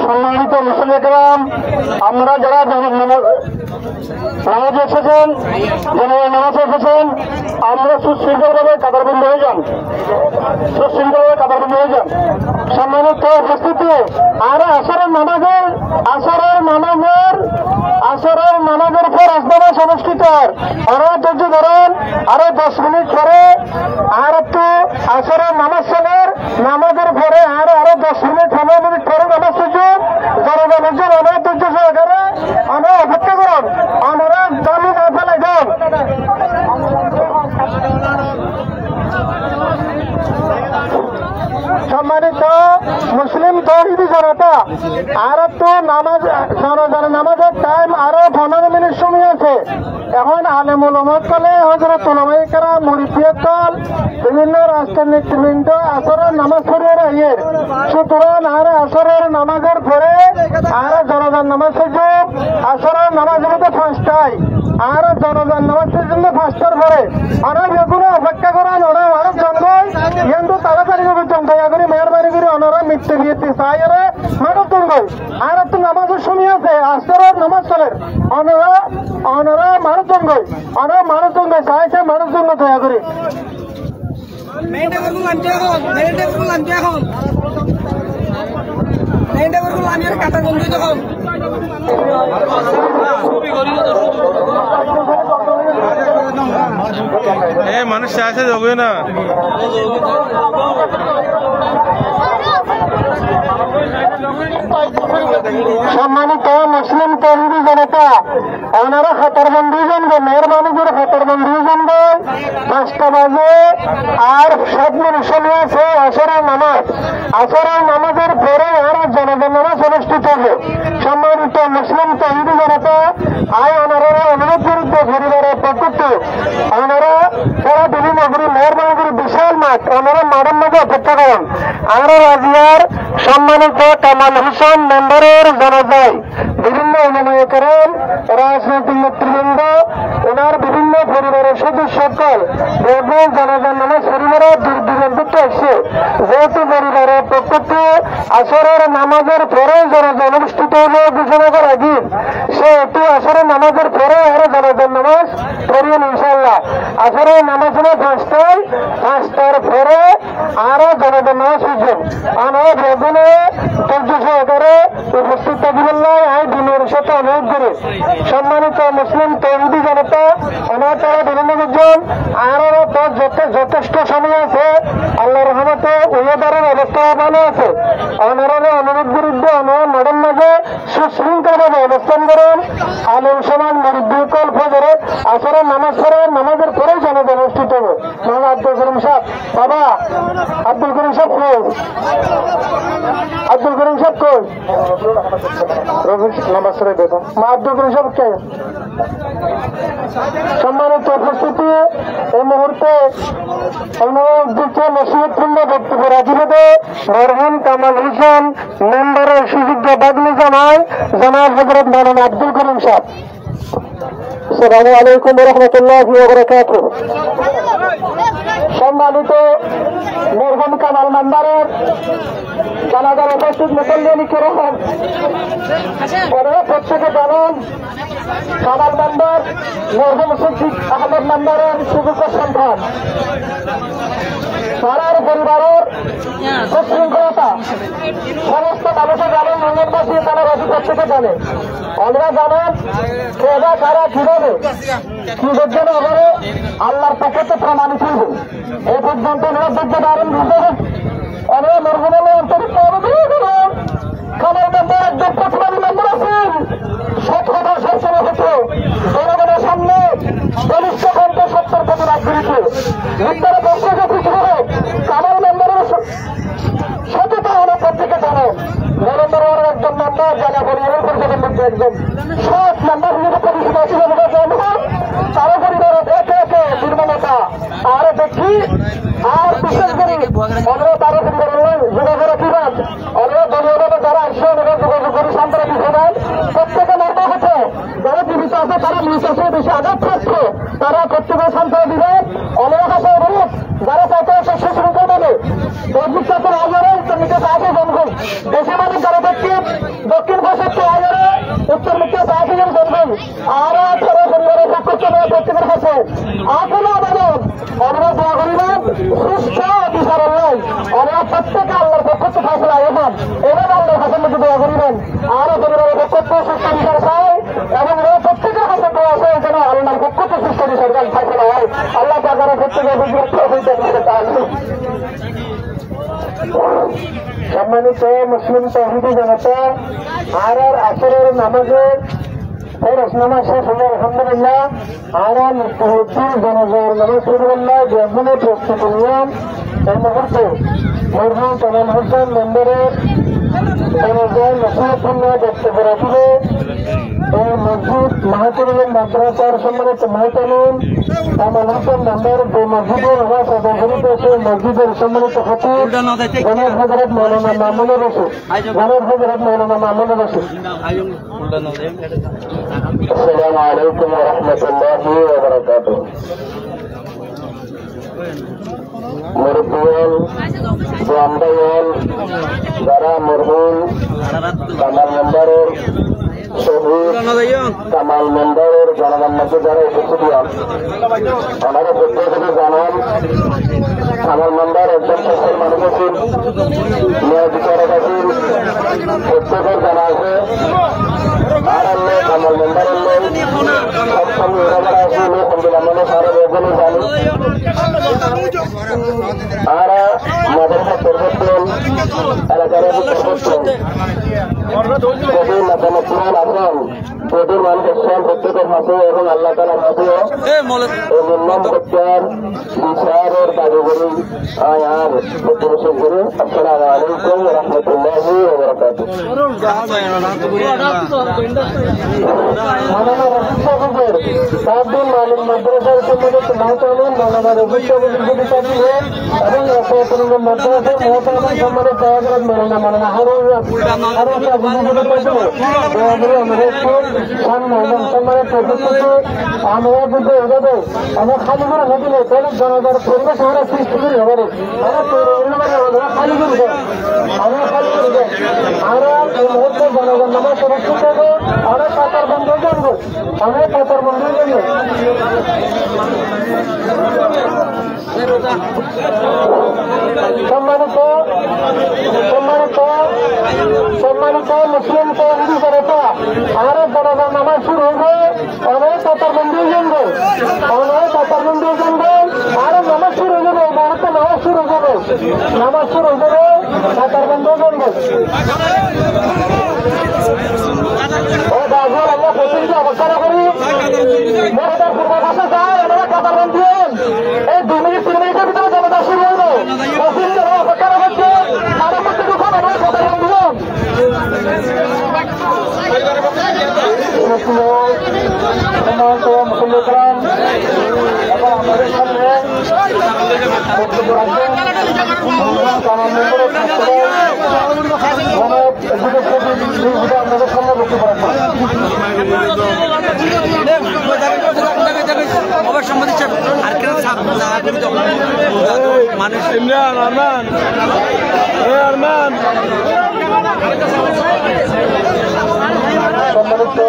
S4: সম্মানিত মুসলিম একরাম আমরা যারা নামাজ এসেছেন নামাজে এসেছেন আমরা সুশৃঙ্খলভাবে কাতারবন্দি হয়ে যান সুশৃঙ্খলভাবে কাতারবন্দি হয়ে যান সম্মানিত উপস্থিতি আর আসরের নামাজের পর আসবে সংস্কৃতর আরো ধৈর্য ধরেন আরো 10 মিনিট পরে আর একটু আসরের নামাজ চলের নামাজের পরে আরো 10 মিনিট 15 মিনিট পরে নামাজ সুযোগ জনগণের অনেক ধৈর্য সহকারে আমরা অপেক্ষা করুন আমরা দামি না ফেলে যান সম্মানিত মুসলিম তৌহিদি জনতা আর তো নামাজের টাইম আরো 15 মিনিট সময় আছে এখন আলেমুল উম্মাত কালে হযরত উলামায়ে কেরাম মুরিদিয়ে দল বিভিন্ন রাষ্ট্রের নেতৃবৃন্দ আসরের নামাজ পড়ে রাখেন সুতরাং আর আসরের নামাজের পরে আর জনগণ নামাজ সুযোগ আসরের নামাজের মধ্যে 5টায় আর জনগণ নামাজের জন্য 5টার পরে আমরা বেগুনে অপেক্ষা করেন ওরা আরো জনগণ কিন্তু তাড়াতাড়ি করে দয়া করে মেহরবানি করে ওনারা মৃত্যু বিয়েতে চাই আরে মানব দঙ্গই আর একটু নামাজের সময় আছে আসরের নামাজ চলে ওনারা মানব দঙ্গই ওনারা মানব দঙ্গই চাইছে মানব দঙ্গ দয়া করে
S3: মানুষ চাইছে যাবে না
S5: সম্মানিত মুসলিম তরুণী জনতা, ওনারা খতরবন্দি জানবে, মেহরবানি করে খতরবন্দি জানবে। 5টা বাজে আর 7 মিনিট সময় আছে আসরের নামাজ। আসরের নামাজের পরে আর জনগণ নামাজ অনুষ্ঠিত হবে। সম্মানিত মুসলিম তরুণী জনতা, আয় ওনারা অনুরোধ বিরুদ্ধে পরিবারের পক্ষে ওনারা সারা দিল্লি নগরী মেহরবানি করে বিশাল মাঠ ওনারা মাঠের মধ্যে অপেক্ষা করেন। আমরা রাজিয়ার সম্মানিত কামাল হোসেন মেম্বারের জানাজায় বিভিন্ন অনুময় করেন রাজনৈতিক নেতৃবৃন্দ, ওনার বিভিন্ন পরিবারের সদস্য সকল জানাজার নামাজ পরিবারের দূর দূরান্ত আসছে। যেহেতু পরিবারের পক্ষে আসরের নামাজের পরে জানাজা অনুষ্ঠিত হলে ঘোষণা করা দিন, সেহেতু আসরের নামাজের পরে আরো জানাজার নামাজ পড়িয়েন ইনশাল্লাহ। আসরের নামাজ হলো 5টায়, 5টার পরে আরো জানাজার নামাজ পড়ছেন। আমরা বেগুনে ধৈর্য সহকারে উপস্থিত থাকবেন না, এই দিনের সাথে অনুরোধ করে। সম্মানিত মুসলিম তৌহিদি জনতা, ওনার তারা বিভিন্ন লোকজন আরো যথেষ্ট সময় আছে। আল্লাহ রহমতে ওয়েদারের অবস্থা ভালো আছে। ওনারা অনুরোধ বিরুদ্ধে ওনার মাঠের মাঝে সুশৃঙ্খলভাবে অবস্থান করেন। আলম সমান মুরব্বীকল ফজরে আসরের নামাজ পড়ে নামাজের পরেই জানাজা অনুষ্ঠিত হবে। মামা আব্দুল করিম সাহেব, বাবা আব্দুল করিম সাহেব কই? আব্দুল করিম সাহেব কই? নামাজ পড়ে দেখো মা আব্দুল করিম সাহেব কে? সম্মানিত উপস্থিতি, এই মুহূর্তে নসিহতপূর্ণ বক্তব্য রাখি দেবে মরহুম কামাল হোসেন মেম্বারের সুযোগ্য বাদলি জানায় জনাব হযরত মাওলানা আব্দুল করিম সাহেব। আসসালামু আলাইকুম ওয়া রাহমাতুল্লাহি ওয়া বারাকাতুহু। সম্মানিত মরহুম কামাল মেম্বারের জানাজার উপস্থিত মুসল্লি কিরকম প্রত্যেকে জানান, কামাল মেম্বার মরহুম সিদ্দিক আহমেদ মেম্বারের সুযোগ্য সন্তান। তার পরিবারের সুশৃঙ্খলতা সমস্ত মানুষের জানেন, ইউনিয়নবাসী তারা অধিকার থেকে জানে। আমরা জানেন কেবা কারা কিভাবে কি যোগ্য হবে আল্লাহর পক্ষে প্রমাণিত হবে। এই পর্যন্ত নিরাপত্তা দারুণ বুঝতে অনেক মরহুমের অন্তরিত কামাল মেম্বার একজন প্রতিবাদী মেম্বার আছেন। সৎ কথা সবসময় হতো জনগণের সামনে বলিষ্ঠ কণ্ঠে সত্যের প্রতিবাদ করেছে। মিথ্যার বর্ষকে কিছু হবে কামাল মেম্বারের সততা হলো প্রত্যেকে জানে। নরেন্দ্র একজন মেম্বার জানা পরিবারের পরিষদের মধ্যে একজন সৎ মেম্বার হিসেবে পরিচিত তারও পরিবারের একে একে নির্মলতা আর দেখি আর বিশেষ করে আমরা তারও পরিবারের যোগাযোগ রাখিবেন। আমরা দলীয়ভাবে যারা আসছে ওনাদের যোগাযোগ করি সান্ত্বনা দিচ্ছেন। প্রত্যেকে মেম্বার হচ্ছে যারা জীবিত আছে তারা নির্বাচনে বেশি আঘাত থাকছে, তারা প্রত্যেকে সান্ত্বনা দিবেন। অনেক আছে অনুরোধ যারা চাইতে সুশৃঙ্খল ভাবে দক্ষিণ আগে উত্তর মিটে সাহায্য জনগণ দেশে মানুষ যারা দেখছি দক্ষিণ পাশে আগে উত্তর মিটে সাহায্য জনগণ আরো পরিবারের পক্ষ প্রত্যেকের কাছে এখনো আবেদন আমরা দোয়া করিবেন সুস্থ বিচার নয়। আমরা প্রত্যেকে আল্লাহর পক্ষ ফেসলা এখন এবার আল্লাহর হাসের মধ্যে দোয়া করিবেন। আরো পরিবারের পক্ষ সুস্থ বিচার চাই এবং প্রত্যেকের কাছে দোয়া চাই যেন আল্লাহর পক্ষ সুস্থ বিচার ফেসলা হয়। আল্লাহ তাদের প্রত্যেকের সম্মানিত মুসলিম তৌহিদি জনতা, আর আসরের নামাজের ফরজ নামাজ শেষ হলো আলহামদুলিল্লাহ। আর মুক্তিযুদ্ধের জনগণ নামাজ পড়িবল্লাহ যেগুলো প্রস্তুত নিয়ম এই মুহূর্তে মরহুম কামাল হোসেন মেম্বারের জনগণ নসিহতপূর্ণ বক্তব্য রাখিবে। এই মসজিদ মাহাতুরুল মাদ্রাসার সম্মানিত মাহতামিম কামাল হোসেন মেম্বার যে মসজিদের নামাজ আদায় করিতে সেই মসজিদের সম্মানিত খতিব জনাব হযরত মাওলানা মামুনুর রশিদ। জনাব হযরত মাওলানা মামুনুর রশিদ। আসসালামু আলাইকুম ওয়া রাহমাতুল্লাহি ওয়া বারাকাতুহু। মুরব্বিয়ান গ্রামবাসীগণ, যারা মরহুম কামাল মেম্বারের শহীদ কামাল মেম্বারের জনগণ মধ্যে যারা উপস্থিত হন ওনারা প্রত্যেকে জানান কামাল মেম্বার একজন সুস্থ মানুষ আছেন, ন্যায় বিচারক আছেন, প্রত্যেকের জানা আছে। আর আল্লাহ কামাল মেম্বারের লোক সবসময় ওরা আছে লোক আমরা সারা বেগুনি জানি আর মাদ্রাসা পরিবর্তন এলাকার পরিবর্তন আছেন প্রচুর মানুষ এসছেন প্রত্যেকের হাতে এবং আল্লাহ তালার হাতেও নিম্ন হত্যার বিচারের দাবি করি আর পরিবেশন করি। আসসালামু আলাইকুম রহমতুল্লাহি ওয়া বারাকাতুহু। মাদ্রাসার সম্মানিত মহতামিন মাওলানা রফিক এবং মাদ্রাসার মহতামিন সম্মানিত দয়াগ্রাম মাওলানা হারুন সম্মানিত আমরা কিন্তু এভাবে আমরা খালি করে থাকিলে তাহলে জনগণের পরিবেশ আমরা সৃষ্টি করি হবে আমরা খালি করে যাই আমরা খালি করে যাই আমরা এই মুহূর্তে জনগণ নামে সুরক্ষিত দেবো আমরা পাতার বন্ধ জানবো আমরা পাতার বন্ধ জানবো সম্মানিত মুসলিম তহবিল জনতা আরো জনগণ নামাজ শুরু হবে অনেক পাতার বন্ধু জানবো অনেক পাতার বন্ধু জানবো আরো নামাজ শুরু হয়ে যাবে ভারতে নামাজ শুরু হবে নামাজ শুরু হয়ে যাবে পাতার বন্ধু জানবো ও বাবুর আমরা প্রতিনিধি অবস্থান করি মহিলার পূর্বাভাসে যায় আমরা পাতার বন্ধু এই 2 মিনিট 3 মিনিটের ভিতরে জনতা শুরু হবে প্রতিনিধি অপেক্ষা করছে তারা করতে দুঃখ আমরা পাতার বন্ধু মুসলিম এবং আমাদের সামনে বক্তব্য রাখবেন আপনাদের সামনে বক্তব্য রাখবেন
S1: মানুষ আরমান
S5: সম্মানিত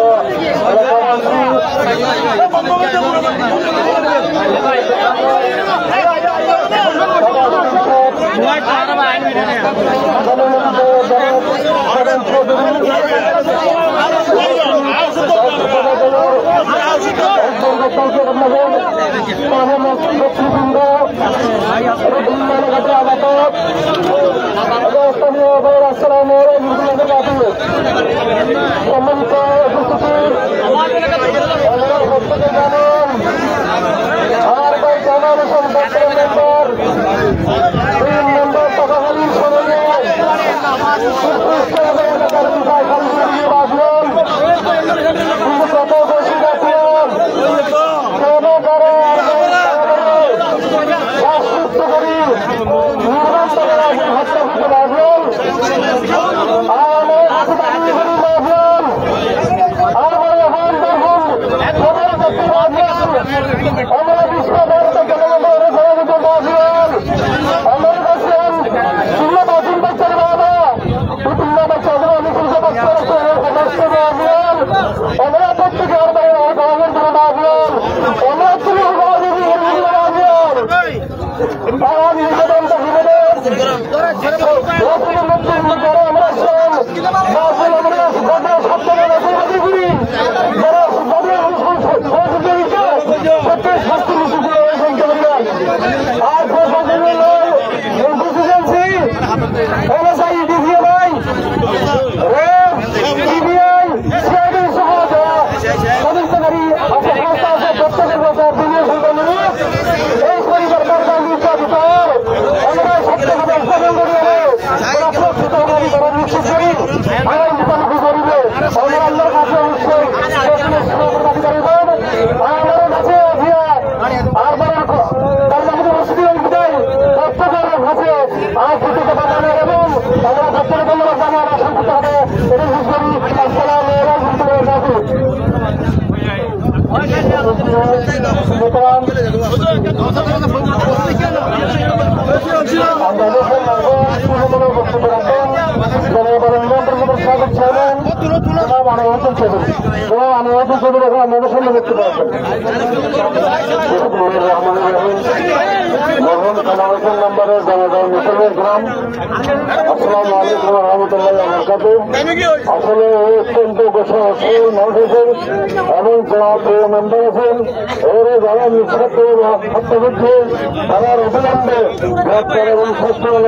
S5: সম্মানিত আর ভাই জানান মেম্বার 3 নম্বর তহবিল সরণে কত বসে গেছেন কেন করে সুস্থ করি নির্মাণ করে হত্যা করতে পারবেন আমরা বিশ্বভারত আমার কাছেন শূন্য বাজিন বাচ্চার বাবা বিভিন্ন বাচ্চাদের অনুকূল আমরা প্রত্যেকে আমাদের আমরা তুমি আমাদের সামনে দেখতে পাচ্ছেন মরহুম কামাল নম্বরের জনগণ মুসলমান গ্রাম। আসসালামু আলাইকুম ওয়া রাহমাতুল্লাহি ওয়া বারাকাতুহু। আসলে অত্যন্ত বছর মানুষ আছেন এবং যারা প্রিয় মেম্বার আছেন এরা যারা নিঃস্বার্থ হত্যা করছে তারা অবিলম্বে গ্রেপ্তার এবং শাস্তি হল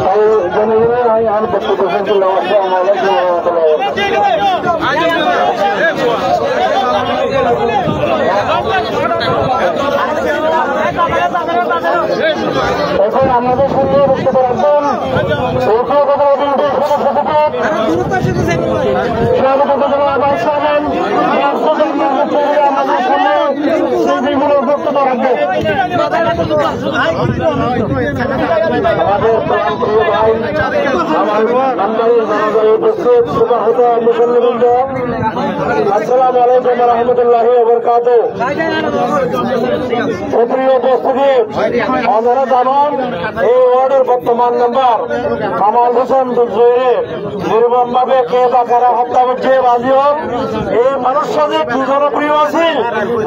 S5: তাই জনগণের আমি আর বক্তব্য শুনছিলাম। আসসালামু আলাইকুম ওয়া রাহমাতুল্লাহি ওয়া বারাকাতুহু। এখন আমাদের সঙ্গে বক্তব্য রাখবেন বক্তব্য রাখবেন আসসালামু আলাইকুম ওয়া রাহমাতুল্লাহি ওয়া বারাকাতুহু। প্রিয় উপস্থিতি, আপনারা জানেন এই ওয়ার্ডের বর্তমান মেম্বার কামাল হোসেন দুজোরে নির্মমভাবে কে বা কারা হত্যা করছে আজিও এই মানুষ সাথে কি জনপ্রিয় আছে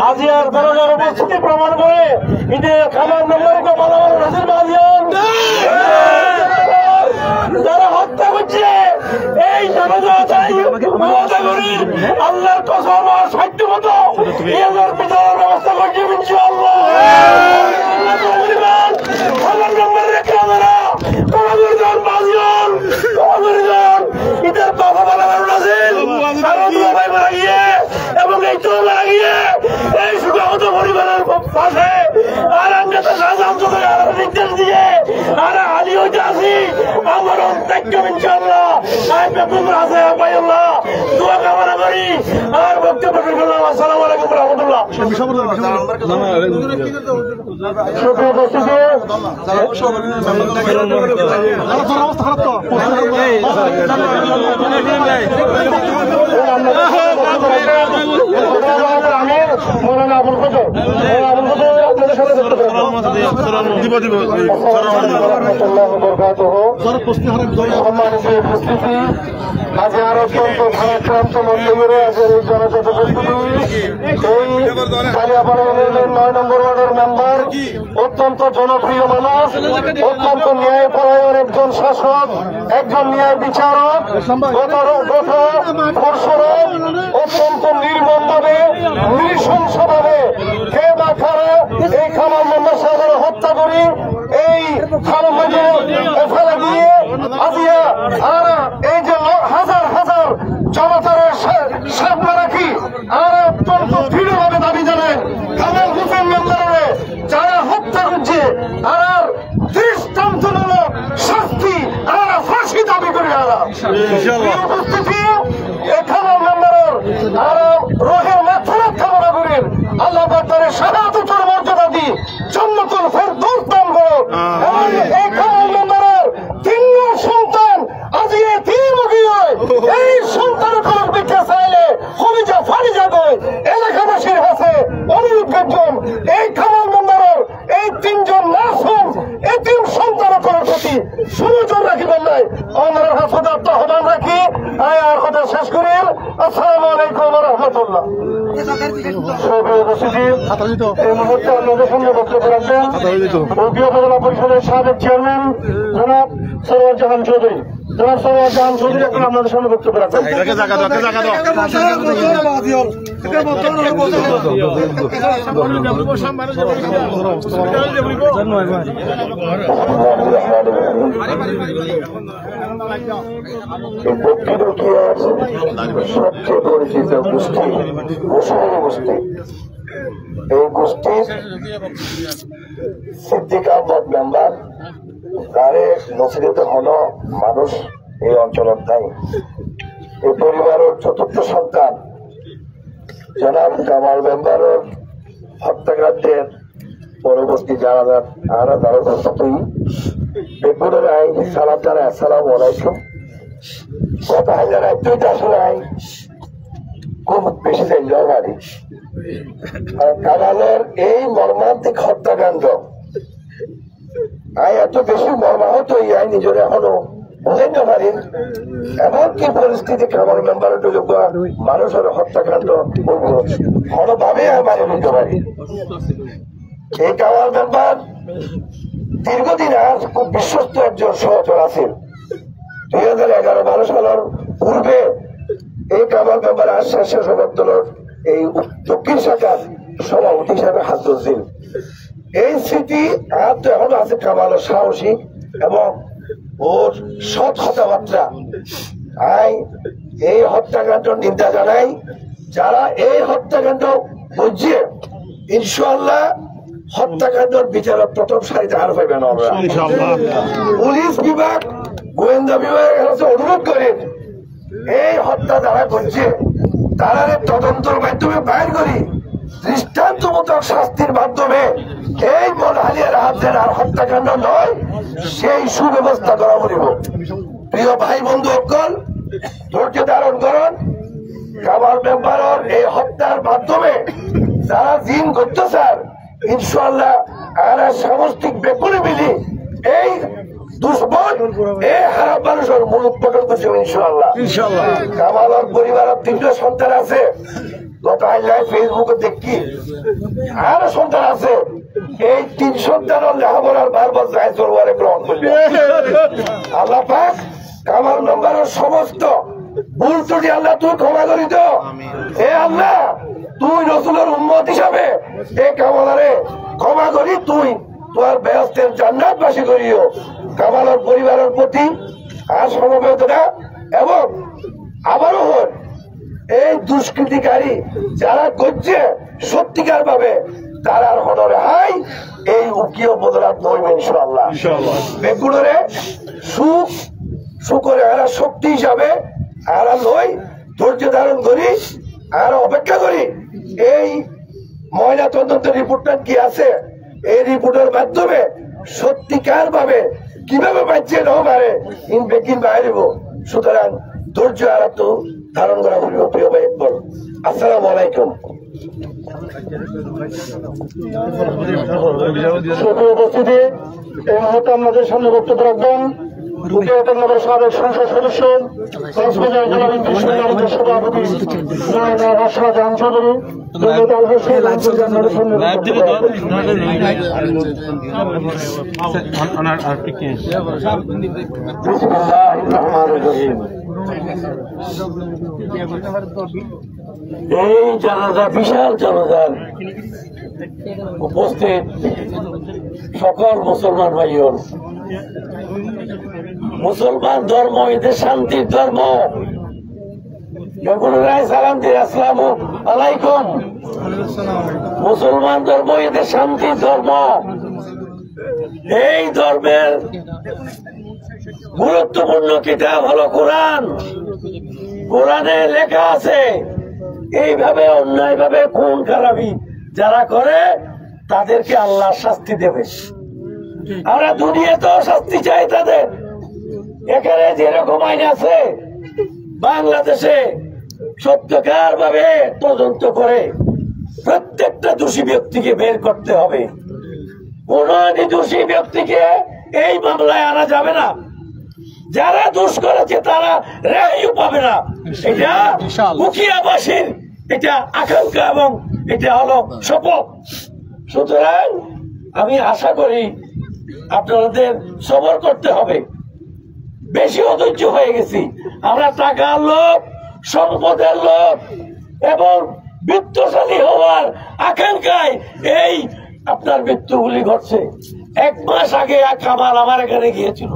S5: আজি আর জনগণের উপস্থিতি প্রমাণ করে কিন্তু কামাল মেম্বারকে মালামাল নাসির আজিও যারা হত্যা করছে এই জনগণের আল্লাহর কসম আর সাধ্য মতো এদের বিচারের ব্যবস্থা করছে ইনশাআল্লাহ। আমার নম্বর রেখে আমরা কমাগুরজন বাজিয়ন কমাগুরজন ইদের বাবা বালা মানুষ আছেন আরো দুবাই মারা গিয়ে এবং এই তো মারা গিয়ে এই সুখাহত পরিবারের পাশে আর আমরা তো সাজাম চলে আর নির্দেশ দিয়ে আর আলী হইতে আসি আমার অন্তজ্ঞ ইনশাআল্লাহ আই বেতন আছে আল্লাহ দোয়া কামনা করি আর বক্তব্য করলাম। আসসালামু আলাইকুম ওয়া রাহমাতুল্লাহ। শুকরিয়া উপস্থিতি মৌলানা আবুল ফজল আপনাদের সাথে সম্মানিত উপস্থিতি আজ আর অত্যন্ত ভারাক্রান্ত মন্দিরে আজের এই জনজাত উপস্থিতি এই কালিয়াপাড়া ইউনিয়নের 9 নম্বর ওয়ার্ডের মেম্বার অত্যন্ত জনপ্রিয় মানুষ, অত্যন্ত ন্যায়পরায়ণ একজন শাসক, একজন ন্যায় বিচারক, অত্যন্ত নির্মমভাবে নৃশংসভাবে কে বা কারা এই কামাল মেম্বার সাহেবের হত্যা করি এই খালমে ফেলে দিয়ে আজিয়া আর এই যে হাজার হাজার জনতার সামনে রাখি আর অত্যন্ত দৃঢ়ভাবে দাবি জানায় কামাল হোসেন মেম্বারের যারা হত্যা করছে আর দৃষ্টান্তমূলক শাস্তি আর ফাঁসি দাবি করে উপস্থিতি কামাল মেম্বারের আর রোহের মাথার কামনা করেন আল্লাহ তার শাহাদাতের মর্যাদা দি জান্নাতুল ফেরদৌস দান করুন। এই কামাল মেম্বারের 3 সন্তান আজ এই 3 এই সন্তানের খবর দেখতে চাইলে খলিজা ফারিজা গয় এলাকাবাসীর কাছে অনুরোধ করছেন এই কামাল মেম্বারের এই 3 জন মাসুম এই 3 সন্তানের খবর প্রতি সুনজর রাখিবেন নাই আমরা হাসপাতাল আহ্বান রাখি আর কথা শেষ করি। আসসালামু আলাইকুম ওয়া রাহমাতুল্লাহ। এই মুহূর্তে আপনাদের সঙ্গে বক্তব্য রাখবেন উপজেলা পরিষদের সাবেক চেয়ারম্যান জনাব সরওয়ার জাহান চৌধুরী। জনাব সরওয়ার জাহান চৌধুরী এখন আপনাদের সঙ্গে বক্তব্য রাখবেন। সবচেয়ে পরিচিত গোষ্ঠী মুসলিম গোষ্ঠী, এই গোষ্ঠীর সিদ্দিক আহমদ মেম্বার তারে নসিহত হল মানুষ এই অঞ্চলত নাই। এই পরিবারের 4র্থ সন্তান জনাব কামাল মেম্বারের হত্যাকাণ্ডের পরবর্তী জানাজার আরা তারা প্রস্তুতি বেগুনের আইন সালাম জানাই। আসসালামু আলাইকুম। কথা জানাই তুই তো আসলে আইন খুব বেশি দেয় বাড়ি কামালের এই মর্মান্তিক হত্যাকাণ্ড আই এত বেশি মর্মাহত এই আইন নিজের এখনো বুঝতে পারি এমনকি পরিস্থিতি কামাল মেম্বারের মানুষের হত্যাকাণ্ড কোনোভাবে মানিয়ে নিতে পারি। এই কামাল মেম্বার
S6: দীর্ঘদিন আর খুব বিশ্বস্ত একজন সহচর আছেন। 2011-12 সালের পূর্বে এই কামাল মেম্বার আশ্বাসের সভাদলের এই দক্ষিণ শাখার সভাপতি হিসাবে হাত ধরছেন। এই স্মৃতি আর তো এখনো আছে। কামালের সাহসী এবং ওর সৎ কথাবার্তা। এই হত্যাকাণ্ড নিন্দা জানাই। যারা এই হত্যাকাণ্ড বুঝছে ইনশাআল্লাহ হত্যাকাণ্ডের বিচারের প্রথম সারিতে হার পাইবেন। পুলিশ বিভাগ, গোয়েন্দা বিভাগের কাছে অনুরোধ করেন এই হত্যা যারা করছে তারা তদন্তের মাধ্যমে বাইর করি দৃষ্টান্তমূলক শাস্তির মাধ্যমে এই মনহালিয়ার হাতের আর হত্যাকাণ্ড নয় সেই সুব্যবস্থা করা বলিব। প্রিয় ভাই বন্ধু সকল, ধৈর্য ধারণ করুন। কামাল মেম্বারের এই হত্যার মাধ্যমে যারা জিন করতে স্যার ইনশাআল্লাহ আর সামষ্টিক বেকুলে মিলি এই দুশ্মন এই খারাপ মানুষের মূল উৎপাদন করছে ইনশাআল্লাহ। কামালের পরিবারের 3টা সন্তান আছে। ফেসবুকে দেখি আর সন্তান আছে। এই 3 সন্তানের লেখাপড়ার বারবার যায় চলবারে গ্রহণ করবে। আল্লাহ পাক কামাল মেম্বারের সমস্ত ভুল ত্রুটি আল্লাহ তুই ক্ষমা করি তো। এ আল্লাহ তুই রসুলের উম্মত হিসাবে এই কামালারে ক্ষমা করি, তুই তোমার বেহেশতের জান্নাতবাসী করিও। কামালের পরিবারের প্রতি আর সমবেদনা এবং আবারও হন এই দুষ্কৃতিকারী যারা করছে সত্যিকার ভাবে তারা হনরে হাই এই উকিও বদলাত নইবে ইনশাআল্লাহ। বেগুড়রে সুখ করে এরা শক্তি হিসাবে এরা লই ধৈর্য ধারণ করি আর অপেক্ষা করি এই ময়না তদন্তের রিপোর্টটা কি আছে। এই রিপোর্টের মাধ্যমে সত্যিকার ভাবে কিভাবে বাঁচিয়ে নাও পারে বেকিন বাইরে। সুতরাং ধৈর্য আর তো ধারণ করা বলব। প্রিয় ভাই একবার আসসালামু আলাইকুম।
S5: উপস্থিতি এই মুহূর্তে আমাদের সামনে বক্তব্য রাখবেন সাবেক সংসদ সদস্য সভাপতি রাশাদ চৌধুরী।
S6: এই জানাজা বিশাল জানাজার উপস্থিত সকল মুসলমান ভাইও, মুসলমান ধর্ম এদের শান্তির ধর্ম। সালাম দিয়ে আসসালামু আলাইকুম। মুসলমান ধর্ম এদের শান্তির ধর্ম। এই ধর্মের গুরুত্বপূর্ণ কিতাব হলো কোরআন। কোরআনে লেখা আছে এইভাবে অন্যায় ভাবে খুন খারাপি যারা করে তাদেরকে আল্লাহ শাস্তি দেবে। আমরা দুনিয়াতেও শাস্তি চাই তাদের। এখানে যেরকম আইন আছে বাংলাদেশে সত্যকার ভাবে তদন্ত করে প্রত্যেকটা দোষী ব্যক্তিকে বের করতে হবে। কোন দোষী ব্যক্তিকে এই মামলায় আনা যাবে না। যারা দোষ করেছে তারা রেহাইও পাবে না। এটা মুখিয়াবাসীর এটা আকাঙ্ক্ষা এবং এটা হলো শপথ। সুতরাং আমি আশা করি আপনাদের সবর করতে হবে। বেশি অধৈর্য হয়ে গেছি আমরা। টাকার লোভ, সম্পদের লোভ এবং বিত্তশালী হওয়ার আকাঙ্ক্ষায় এই আপনার মৃত্যুগুলি ঘটছে। 1 মাস আগে কামাল আমার এখানে গিয়েছিল,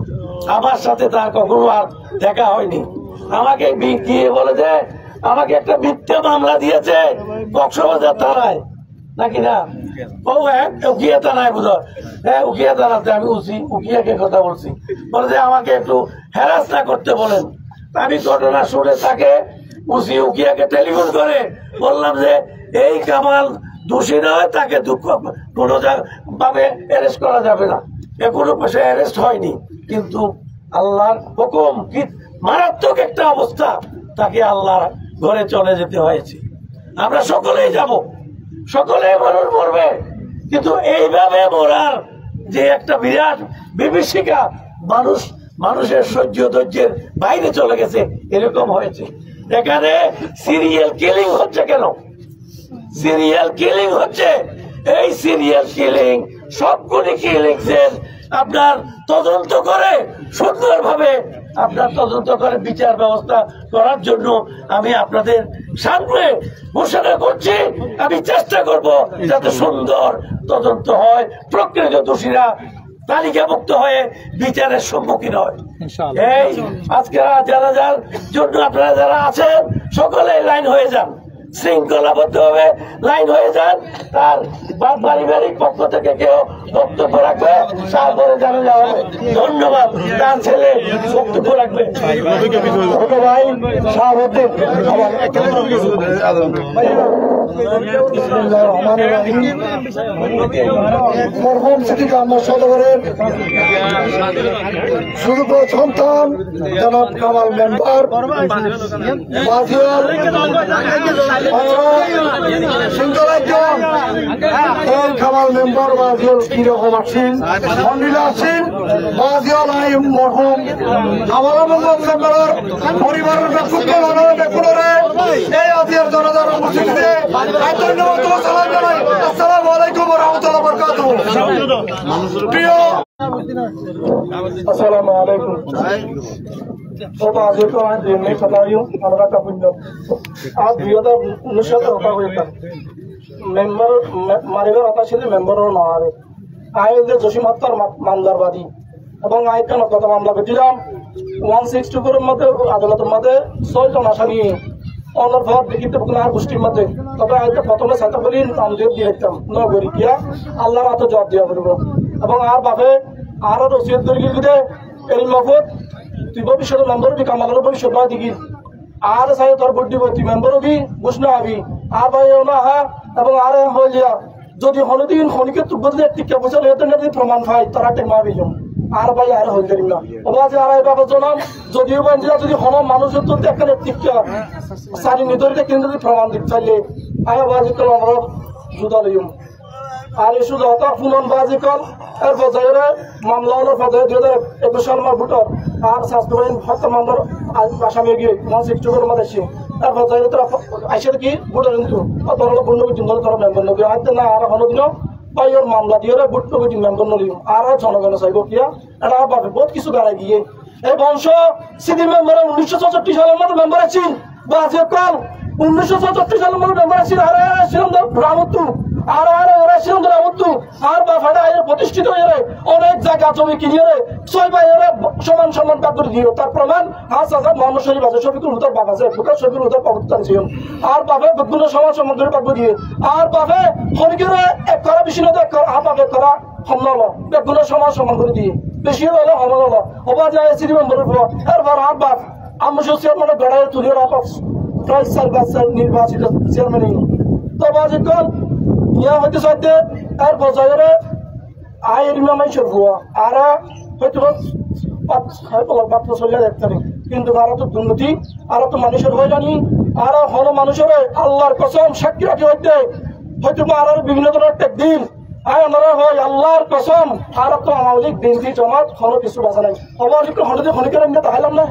S6: আমার সাথে তার কখনো আর দেখা হয়নি। আমাকে গিয়ে বলে যে আমাকে একটা মিথ্যা মামলা দিয়েছে কক্সবাজার থানায় নাকি না, ও উকিয়া থানায় বোধ হয়। হ্যাঁ উকিয়া থানাতে। আমি উকিয়াকে কথা বলছি, বলে যে আমাকে একটু হ্যারাস না করতে বলেন। আমি ঘটনা শুনে তাকে উকিয়াকে টেলিফোন করে বললাম যে এই কামাল দোষী নয়, তাকে দুঃখ কোনো ভাবে অ্যারেস্ট করা যাবে না। এখনো সে অ্যারেস্ট হয়নি, কিন্তু আল্লাহর হুকুম কি মারাত্মক একটা অবস্থা, তাকে আল্লাহর ঘরে চলে যেতে হয়েছে। আমরা সকলেই যাব, সকলে মানুষ মরবে, কিন্তু এইভাবে মরার যে একটা বিরাট বিভীষিকা মানুষের সহ্য ধৈর্যের বাইরে চলে গেছে, এরকম হয়েছে। এখানে সিরিয়াল কিলিং হচ্ছে কেন? সিরিয়াল কিলিং হচ্ছে, এই সিরিয়াল কিলিং সবগুলি কি লিখছেন আপনার তদন্ত করে সুন্দরভাবে আপনার তদন্ত করে বিচার ব্যবস্থা করার জন্য আমি আপনাদের সামনে ঘোষণা করছি। আমি চেষ্টা করব যাতে সুন্দর তদন্ত হয়, প্রকৃত দোষীরা তালিকাভুক্ত হয়ে বিচারের সম্মুখীন হয়। এই আজকে জানাজার জন্য আপনারা যারা আছেন সকলে লাইন হয়ে যান, শৃঙ্খলাবদ্ধ ভাবে লাইন হয়ে যান। তার পারিবারিক পক্ষ থেকে কেউ বক্তব্য রাখবে, তারপরে জানা যাওয়া হবে। ধন্যবাদ। তার ছেলে বক্তব্য রাখবে।
S5: শুধু সন্তান জনাব কামাল মেম্বার কামাল মেম্বার বাজিউল কিরকম আছেন মন্ডিলা আছেন বাজিউল আই মরহুম আমার মেম্বারের পরিবারের ব্যক্তিত্বরে এই আজকের জনতার উপস্থিতিতে ধন্যবাদ সালাম জানাই। আসসালামু আলাইকুম ওয়া রাহমাতুল্লাহি ওয়া বারাকাতুহু। প্রিয় আসসালামু আলাইকুম। आज 2019 মেম্বার মারিবার কথা ছিল মেম্বারও নয় আইন যে জসিম হত্যার মামলার বাদী এবং আইন কত মামলা পেয়েছিলাম 164 এর মধ্যে আদালতের মধ্যে 6 জন আসামি অনার ভাব দেখিতে আর গোষ্ঠীর মধ্যে। তবে আইতে প্রথমে ছাত্রগুলি নামদেব দিয়ে দিতাম নগরী গিয়া আল্লাহর হাতে জবাব দেওয়া করব এবং আর বাপে আরো রসিদ দর্গিতে এই মফত তুই ভবিষ্যৎ মেম্বার হবি কামালের ভবিষ্যৎ নয় দিঘি আর সাই তোর বড্ডি তুই মেম্বার হবি ঘোষণা হবি আর ভাই না হা এবং আর হইলিয়া যদি হলদিন খনিকে তুই বদলে টিকা পয়সা লেতে না প্রমাণ পাই তারা টেমা বিজম আর ভাই আর হইল না ওবাজে আর এই বাবা জনাম যদিও বাঞ্জিরা যদি হন মানুষের তো এখানে টিকা সারি নিদরিতে কিন্তু প্রমাণ দিতে চাইলে আয় বাজি কল আমরা জুদা লইম আর এই শুধু হতা ফুলন বাজি কল এর বজায়রে মামলা হলো পদে 2021 সাল ভোটার আর শাস্ত্রবাহী হত্যা মামলার আসামি গিয়ে 164 মধ্যে এসে তার বজায়রে তারা আইসে কি ভোটার কিন্তু তোর হলো পূর্ণ বিচিন ধরে তারা মেম্বার নবী হয়তো না আর হলো দিন পাইয়ের মামলা দিয়ে ভোট বিচিন মেম্বার নলি আর জনগণ চাইব কিয়া এটা বাপে বহুত কিছু গাড়াই দিয়ে এই বংশ সিডি মেম্বার 1964 সালের মধ্যে মেম্বার আছেন বাজি কল 1964 সালের মধ্যে মেম্বার আছেন আর ছিলাম রামতু আর ওরা ছিলাম রামতু আর বাফাটা প্রতিষ্ঠিত হয়ে অনেক জায়গা জমি কিনিয়ে 6 ভাই সমান সমান কাপড় দিয়ে তার প্রমাণ মোহাম্মদ শরীফ আছে শফিকুল হুদার বাপ আছে বুকার শফিকুল হুদার পাবতান ছিল আর বাপে বেগুন সমান সমান করে কাপড় দিয়ে আর বাপে খনিকের এক করা বেশি না এক করা আর বাপে করা হমল বেগুন সমান সমান করে দিয়ে বেশি হলো হমল হলো ওবা যায় সিডি মেম্বারের পর এরপর আর বাপ আমি চেয়ারম্যানের বেড়ায় তুলিয়ে রাখা প্রায় 4 বছর নির্বাচিত চেয়ারম্যান তো বাজি কল ইয়া হইতে সাথে আর বজায়রে আয়ের ইমামাইশর হুয়া আর হয়তো পাত্র চলে দেখতে কিন্তু আর তো দুর্নীতি আর তো মানুষের হয়ে জানি আর হল মানুষের আল্লাহর কসম সাক্ষী রাখি হইতে হয়তো আর বিভিন্ন ধরনের টেক দিন আয় আমরা হয় আল্লাহর কসম আর তো আমাদের বিনতি জমাত হলো কিছু বাঁচা নাই আমাদের হঠাৎ খনিকের আমরা তাহলাম না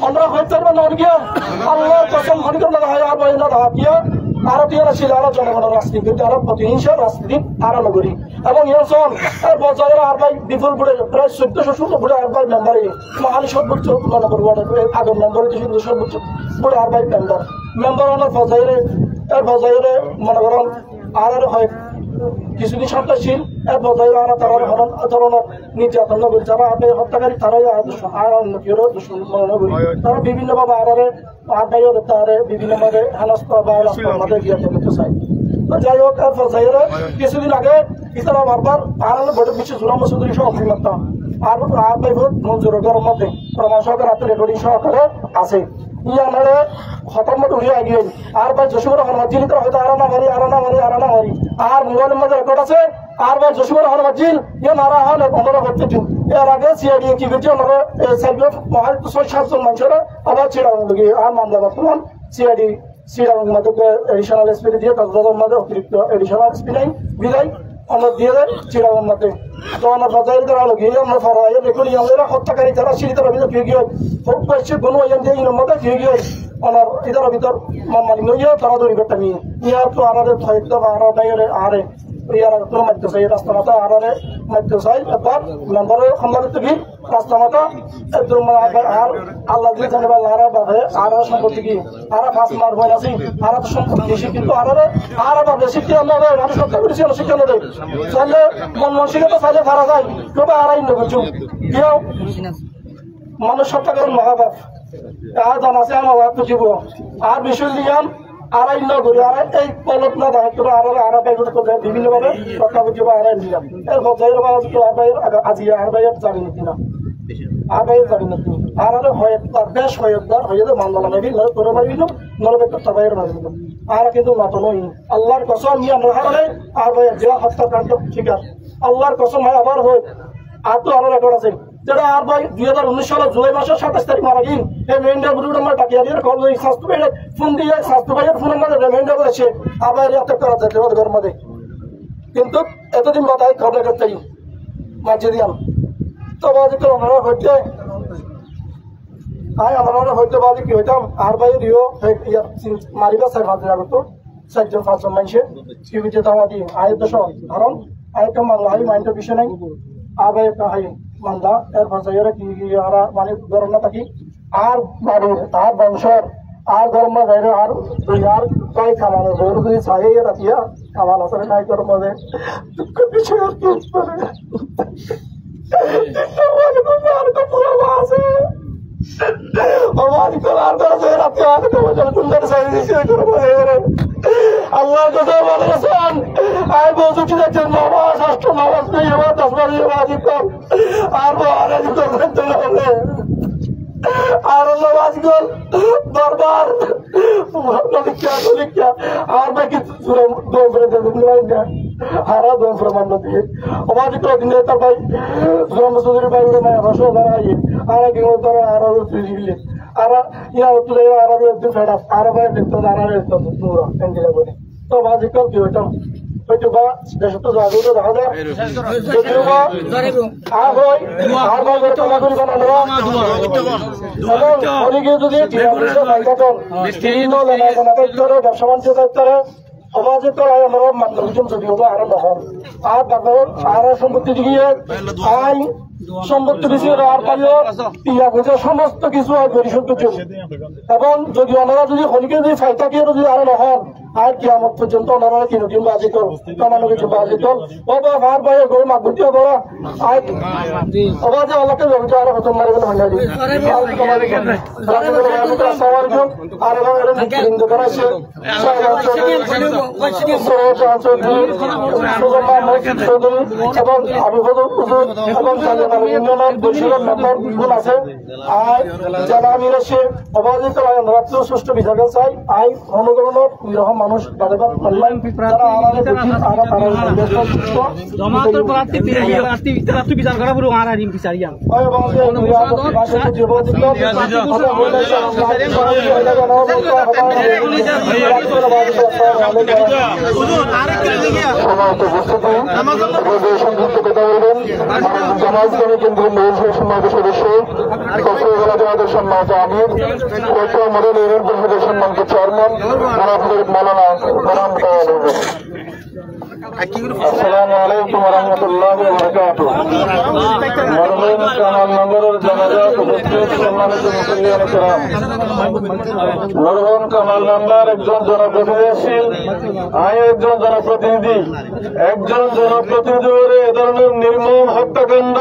S5: আমরা হয়তো না গিয়া আল্লাহর কসম খনিকের না হয় আর ভাই না গিয়া আর টিয়ারা ছিল আর জনগণের রাজনীতি কিন্তু আর প্রতিহিংসা রাজনীতি আর নগরী এবং ইয়সন আর বজায়ের আর ভাই বিপুল বুড়ে প্রায় 1416 বুড়ে আর ভাই মেম্বারে মহালি সর্বোচ্চ নগর আগের মেম্বারে 200 সর্বোচ্চ বুড়ে আর ভাই মেম্বার ওনার বজায়ের মনে করেন আর হয় কিছুদিন সন্ত্রাসীন এর বজায় আর তারা ধরনের নির্যাতন নগরী যারা আগে হত্যাকারী তারাই আর অন্যকেও নগরী তারা বিভিন্নভাবে আড্ডাইও তারে বিভিন্নভাবে হেনস্থা বা হেনস্থার গিয়ে করতে চাই যাই হোক আর বজায়ের কিছুদিন আগে ইতারা বারবার আর বড় বিশ্ব জুলাম চৌধুরী সহ অভিনেতা আর ভাই ভোট মঞ্জুরের মধ্যে প্রমাণ সহকারে হাতে রেকর্ডিং সহকারে আছে ইয়ানারে খতম উড়িয়ে গিয়ে আর ভাই জসিমুর রহমান জিল হয়তো আর না মারি আর মোবাইলের মধ্যে রেকর্ড আছে আর ভাই জসিমুর রহমান জিল ইয়ে নারা হন ওনারা করতে দিন এর আগে সিআইডি কি করছে ওনারা সাইড মহাল 6-7 জন মানুষের আবার ছিড়ানো লাগে আর মামলা বর্তমান সিআইডি সিরাং মধ্যে এডিশনাল এসপি দিয়ে তদন্তের মধ্যে অতিরিক্ত এডিশনাল এসপি নাই বিদায় আমরা দিয়ে দেয় চিরাগের মধ্যে তো আমরা বাজারে দেওয়া গিয়ে আমরা ফরাই রেকর্ডিং আমরা হত্যাকারী যারা সিঁড়িতে ভিতর ফিরে গিয়ে খুব বেশি কোনো দিয়ে মধ্যে ফিরে গিয়ে আমার ইদার ভিতর মালিক নইয়ে তারা দৌড়ি বেটা নিয়ে ইয়ার তো আমাদের হয়তো আরো বাইরে আরে তোর মাধ্য চাই রাস্তা মাথা আরে মাধ্য চাই এবার মেম্বারের সম্মানিত কি রাস্তা মাথা আর আল্লাহ দিলে জানে আল্লাহরা বাদে আর সম্পত্তি কি আর 5 মার হয় আছে আর তো সম্পত্তি বেশি কিন্তু আর বাদে শিক্ষা আমরা মানুষ সত্য করেছি শিক্ষা না দেয় তাহলে মন মানসিকতা চাইলে ভাড়া যায় তবে আড়াই নেব চুপ কেউ মানুষ সত্য করেন মহাবাপ আর জানা আছে আমার বাপ বুঝিব আর বিষয় দিয়াম আড়াই ন করি আর এই পলট না দেখা তোরা আর বাইরে করে বিভিন্ন ভাবে কথা বুঝিব আড়াই দিলাম এর বজায়ের বাবা আর বাইরে আজি আর বাইরে জানি নাকি না আর বাইরে জানি নাকি আর হয় বেশ হয়দার হয়ে মানলা নেবি নয় করে মারিল নরবে কথা বাইরে মারিল আর কিন্তু না তো নই আল্লাহর কসম নিয়ে আমরা হারালে আর বাইরে যা হত্যাকাণ্ড ঠিক আছে আল্লাহর কসম হয় আবার হয় আর তো আরো রেকর্ড আছে যেটা আর ভাই 2019 সালের জুলাই মাসের 27 তারিখ মারা গিয়ে এই মেইনটার বুড়ি আমরা টাকিয়া দিয়ে কল ওই স্বাস্থ্য ভাইয়ের ফোন দিয়ে স্বাস্থ্য ভাইয়ের ফোন আমাদের মেইনটা করেছে আর ভাই এত করা যায় ওদের ঘর মধ্যে কিন্তু এতদিন বাদাই খবর করতেই মাঝে দিয়াম তো বাজে তো আমরা হইতে আমরা হইতে বাজে কি হইতাম আর ভাই দিও মারিবা স্যার মাঝে যাবে তো 4জন 5জন মানুষে টিভিতে দাওয়া দিয়ে আয় তো সব কারণ আয়টা মানলা হয় মাইন্ডের বিষয় নাই আর ভাই একটা হয় মানলা এরপর যাইরা কি আরা মানে ধরন না থাকি আর বাড়ির আর বংশর আর ধর্ম যাইরা আর দুই আর কয় খামানো জোর করে চাই রাতিয়া খামানো করে নাই করে মধ্যে দুঃখ বিষয় আর কি করে আর তো পুরো আছে আমার কলার দরজা রাতে আর তো সুন্দর সাইজ দিছে করে আল্লাহর কথা বলেছেন আই বলছি যে নামাজ ষষ্ঠ নামাজ নেই আমার 10 বার ওয়াজিব কর আর আরে করতে হবে আর নামাজ কর বারবার লিখিয়া আর বাকি দোবরে দেবেন না হারা দোম প্রমাণ দিয়ে ওয়াজ করে দিনে তার ভাই জোম সুদরি ভাই না ভাষা দাঁড়াই আর কি তোরা আর দিলে আর ইয়া তুলে আর দিন ফেডা আর ভাই তো দাঁড়ারে তো পুরো এন্ডিলা করে তো ওয়াজ করে দিও এটা হয়তো বা দেশ তো জাগো তো দেখা যায় যদিও বা আর ভাই আর ভাই করে তোমা করি বানানো অনেকে যদি টিআরএস লাইকা কোন তিন নো লেনা কোন করে ব্যবসা বাণিজ্য করতে সমাজে তো আমরা মানুষজন যদিও বা আর নহন আর তারপর আর সম্পত্তি দিয়ে আই সম্পত্তি বেশি আর পাইও ইয়া বুঝে সমস্ত কিছু আর পরিশোধের জন্য এবং যদি ওনারা যদি হলিকে যদি ফাইটা দিয়ে যদি আর নহন আর কিয়ামত পর্যন্ত ওনারা কিনদিন বাজি কর কামানো কিছু বাজি কর ও বা ভার ভাই গো মাগুতি বড় আই আওয়াজে আল্লাহকে জলতে আর হতম মারবেন হইয়া দি আর এর হিন্দু করাছে এবং আমি এবং ইউনিয়নের পরিষদের মেম্বার গুণ আছে আই যারা আমি এসে অবাধিত রাত্র সুষ্ঠু বিচার চাই আই অনুকরণের এরকম মানুষ তাদের অনলাইন যারা আমাদের দেখি তারা
S1: বিচার করা পুরো আর আইন বিচারিয়া
S5: জামাত কেন্দ্রীয় মহিলা সমাজের সদস্য আমাদের সম্মানিত আমির মডেল ইউনিয়ন পরিষদের সম্মানিত চেয়ারম্যান মৌলানা আসসালামু আলাইকুম ওয়া রাহমাতুল্লাহি ওয়া বারাকাতুহু মরহুম কামাল নগরের জানাজাত উপস্থিত সম্মানিত মুসল্লিয়ান কিরাম মরহুম কামাল নগর একজন জনপ্রতিনিধি একজন জনপ্রতিনিধি এ ধরনের নির্মম হত্যাকাণ্ড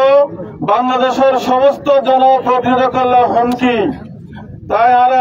S5: বাংলাদেশের সমস্ত জনপ্রতিনিধি করলে হুমকি তাই আর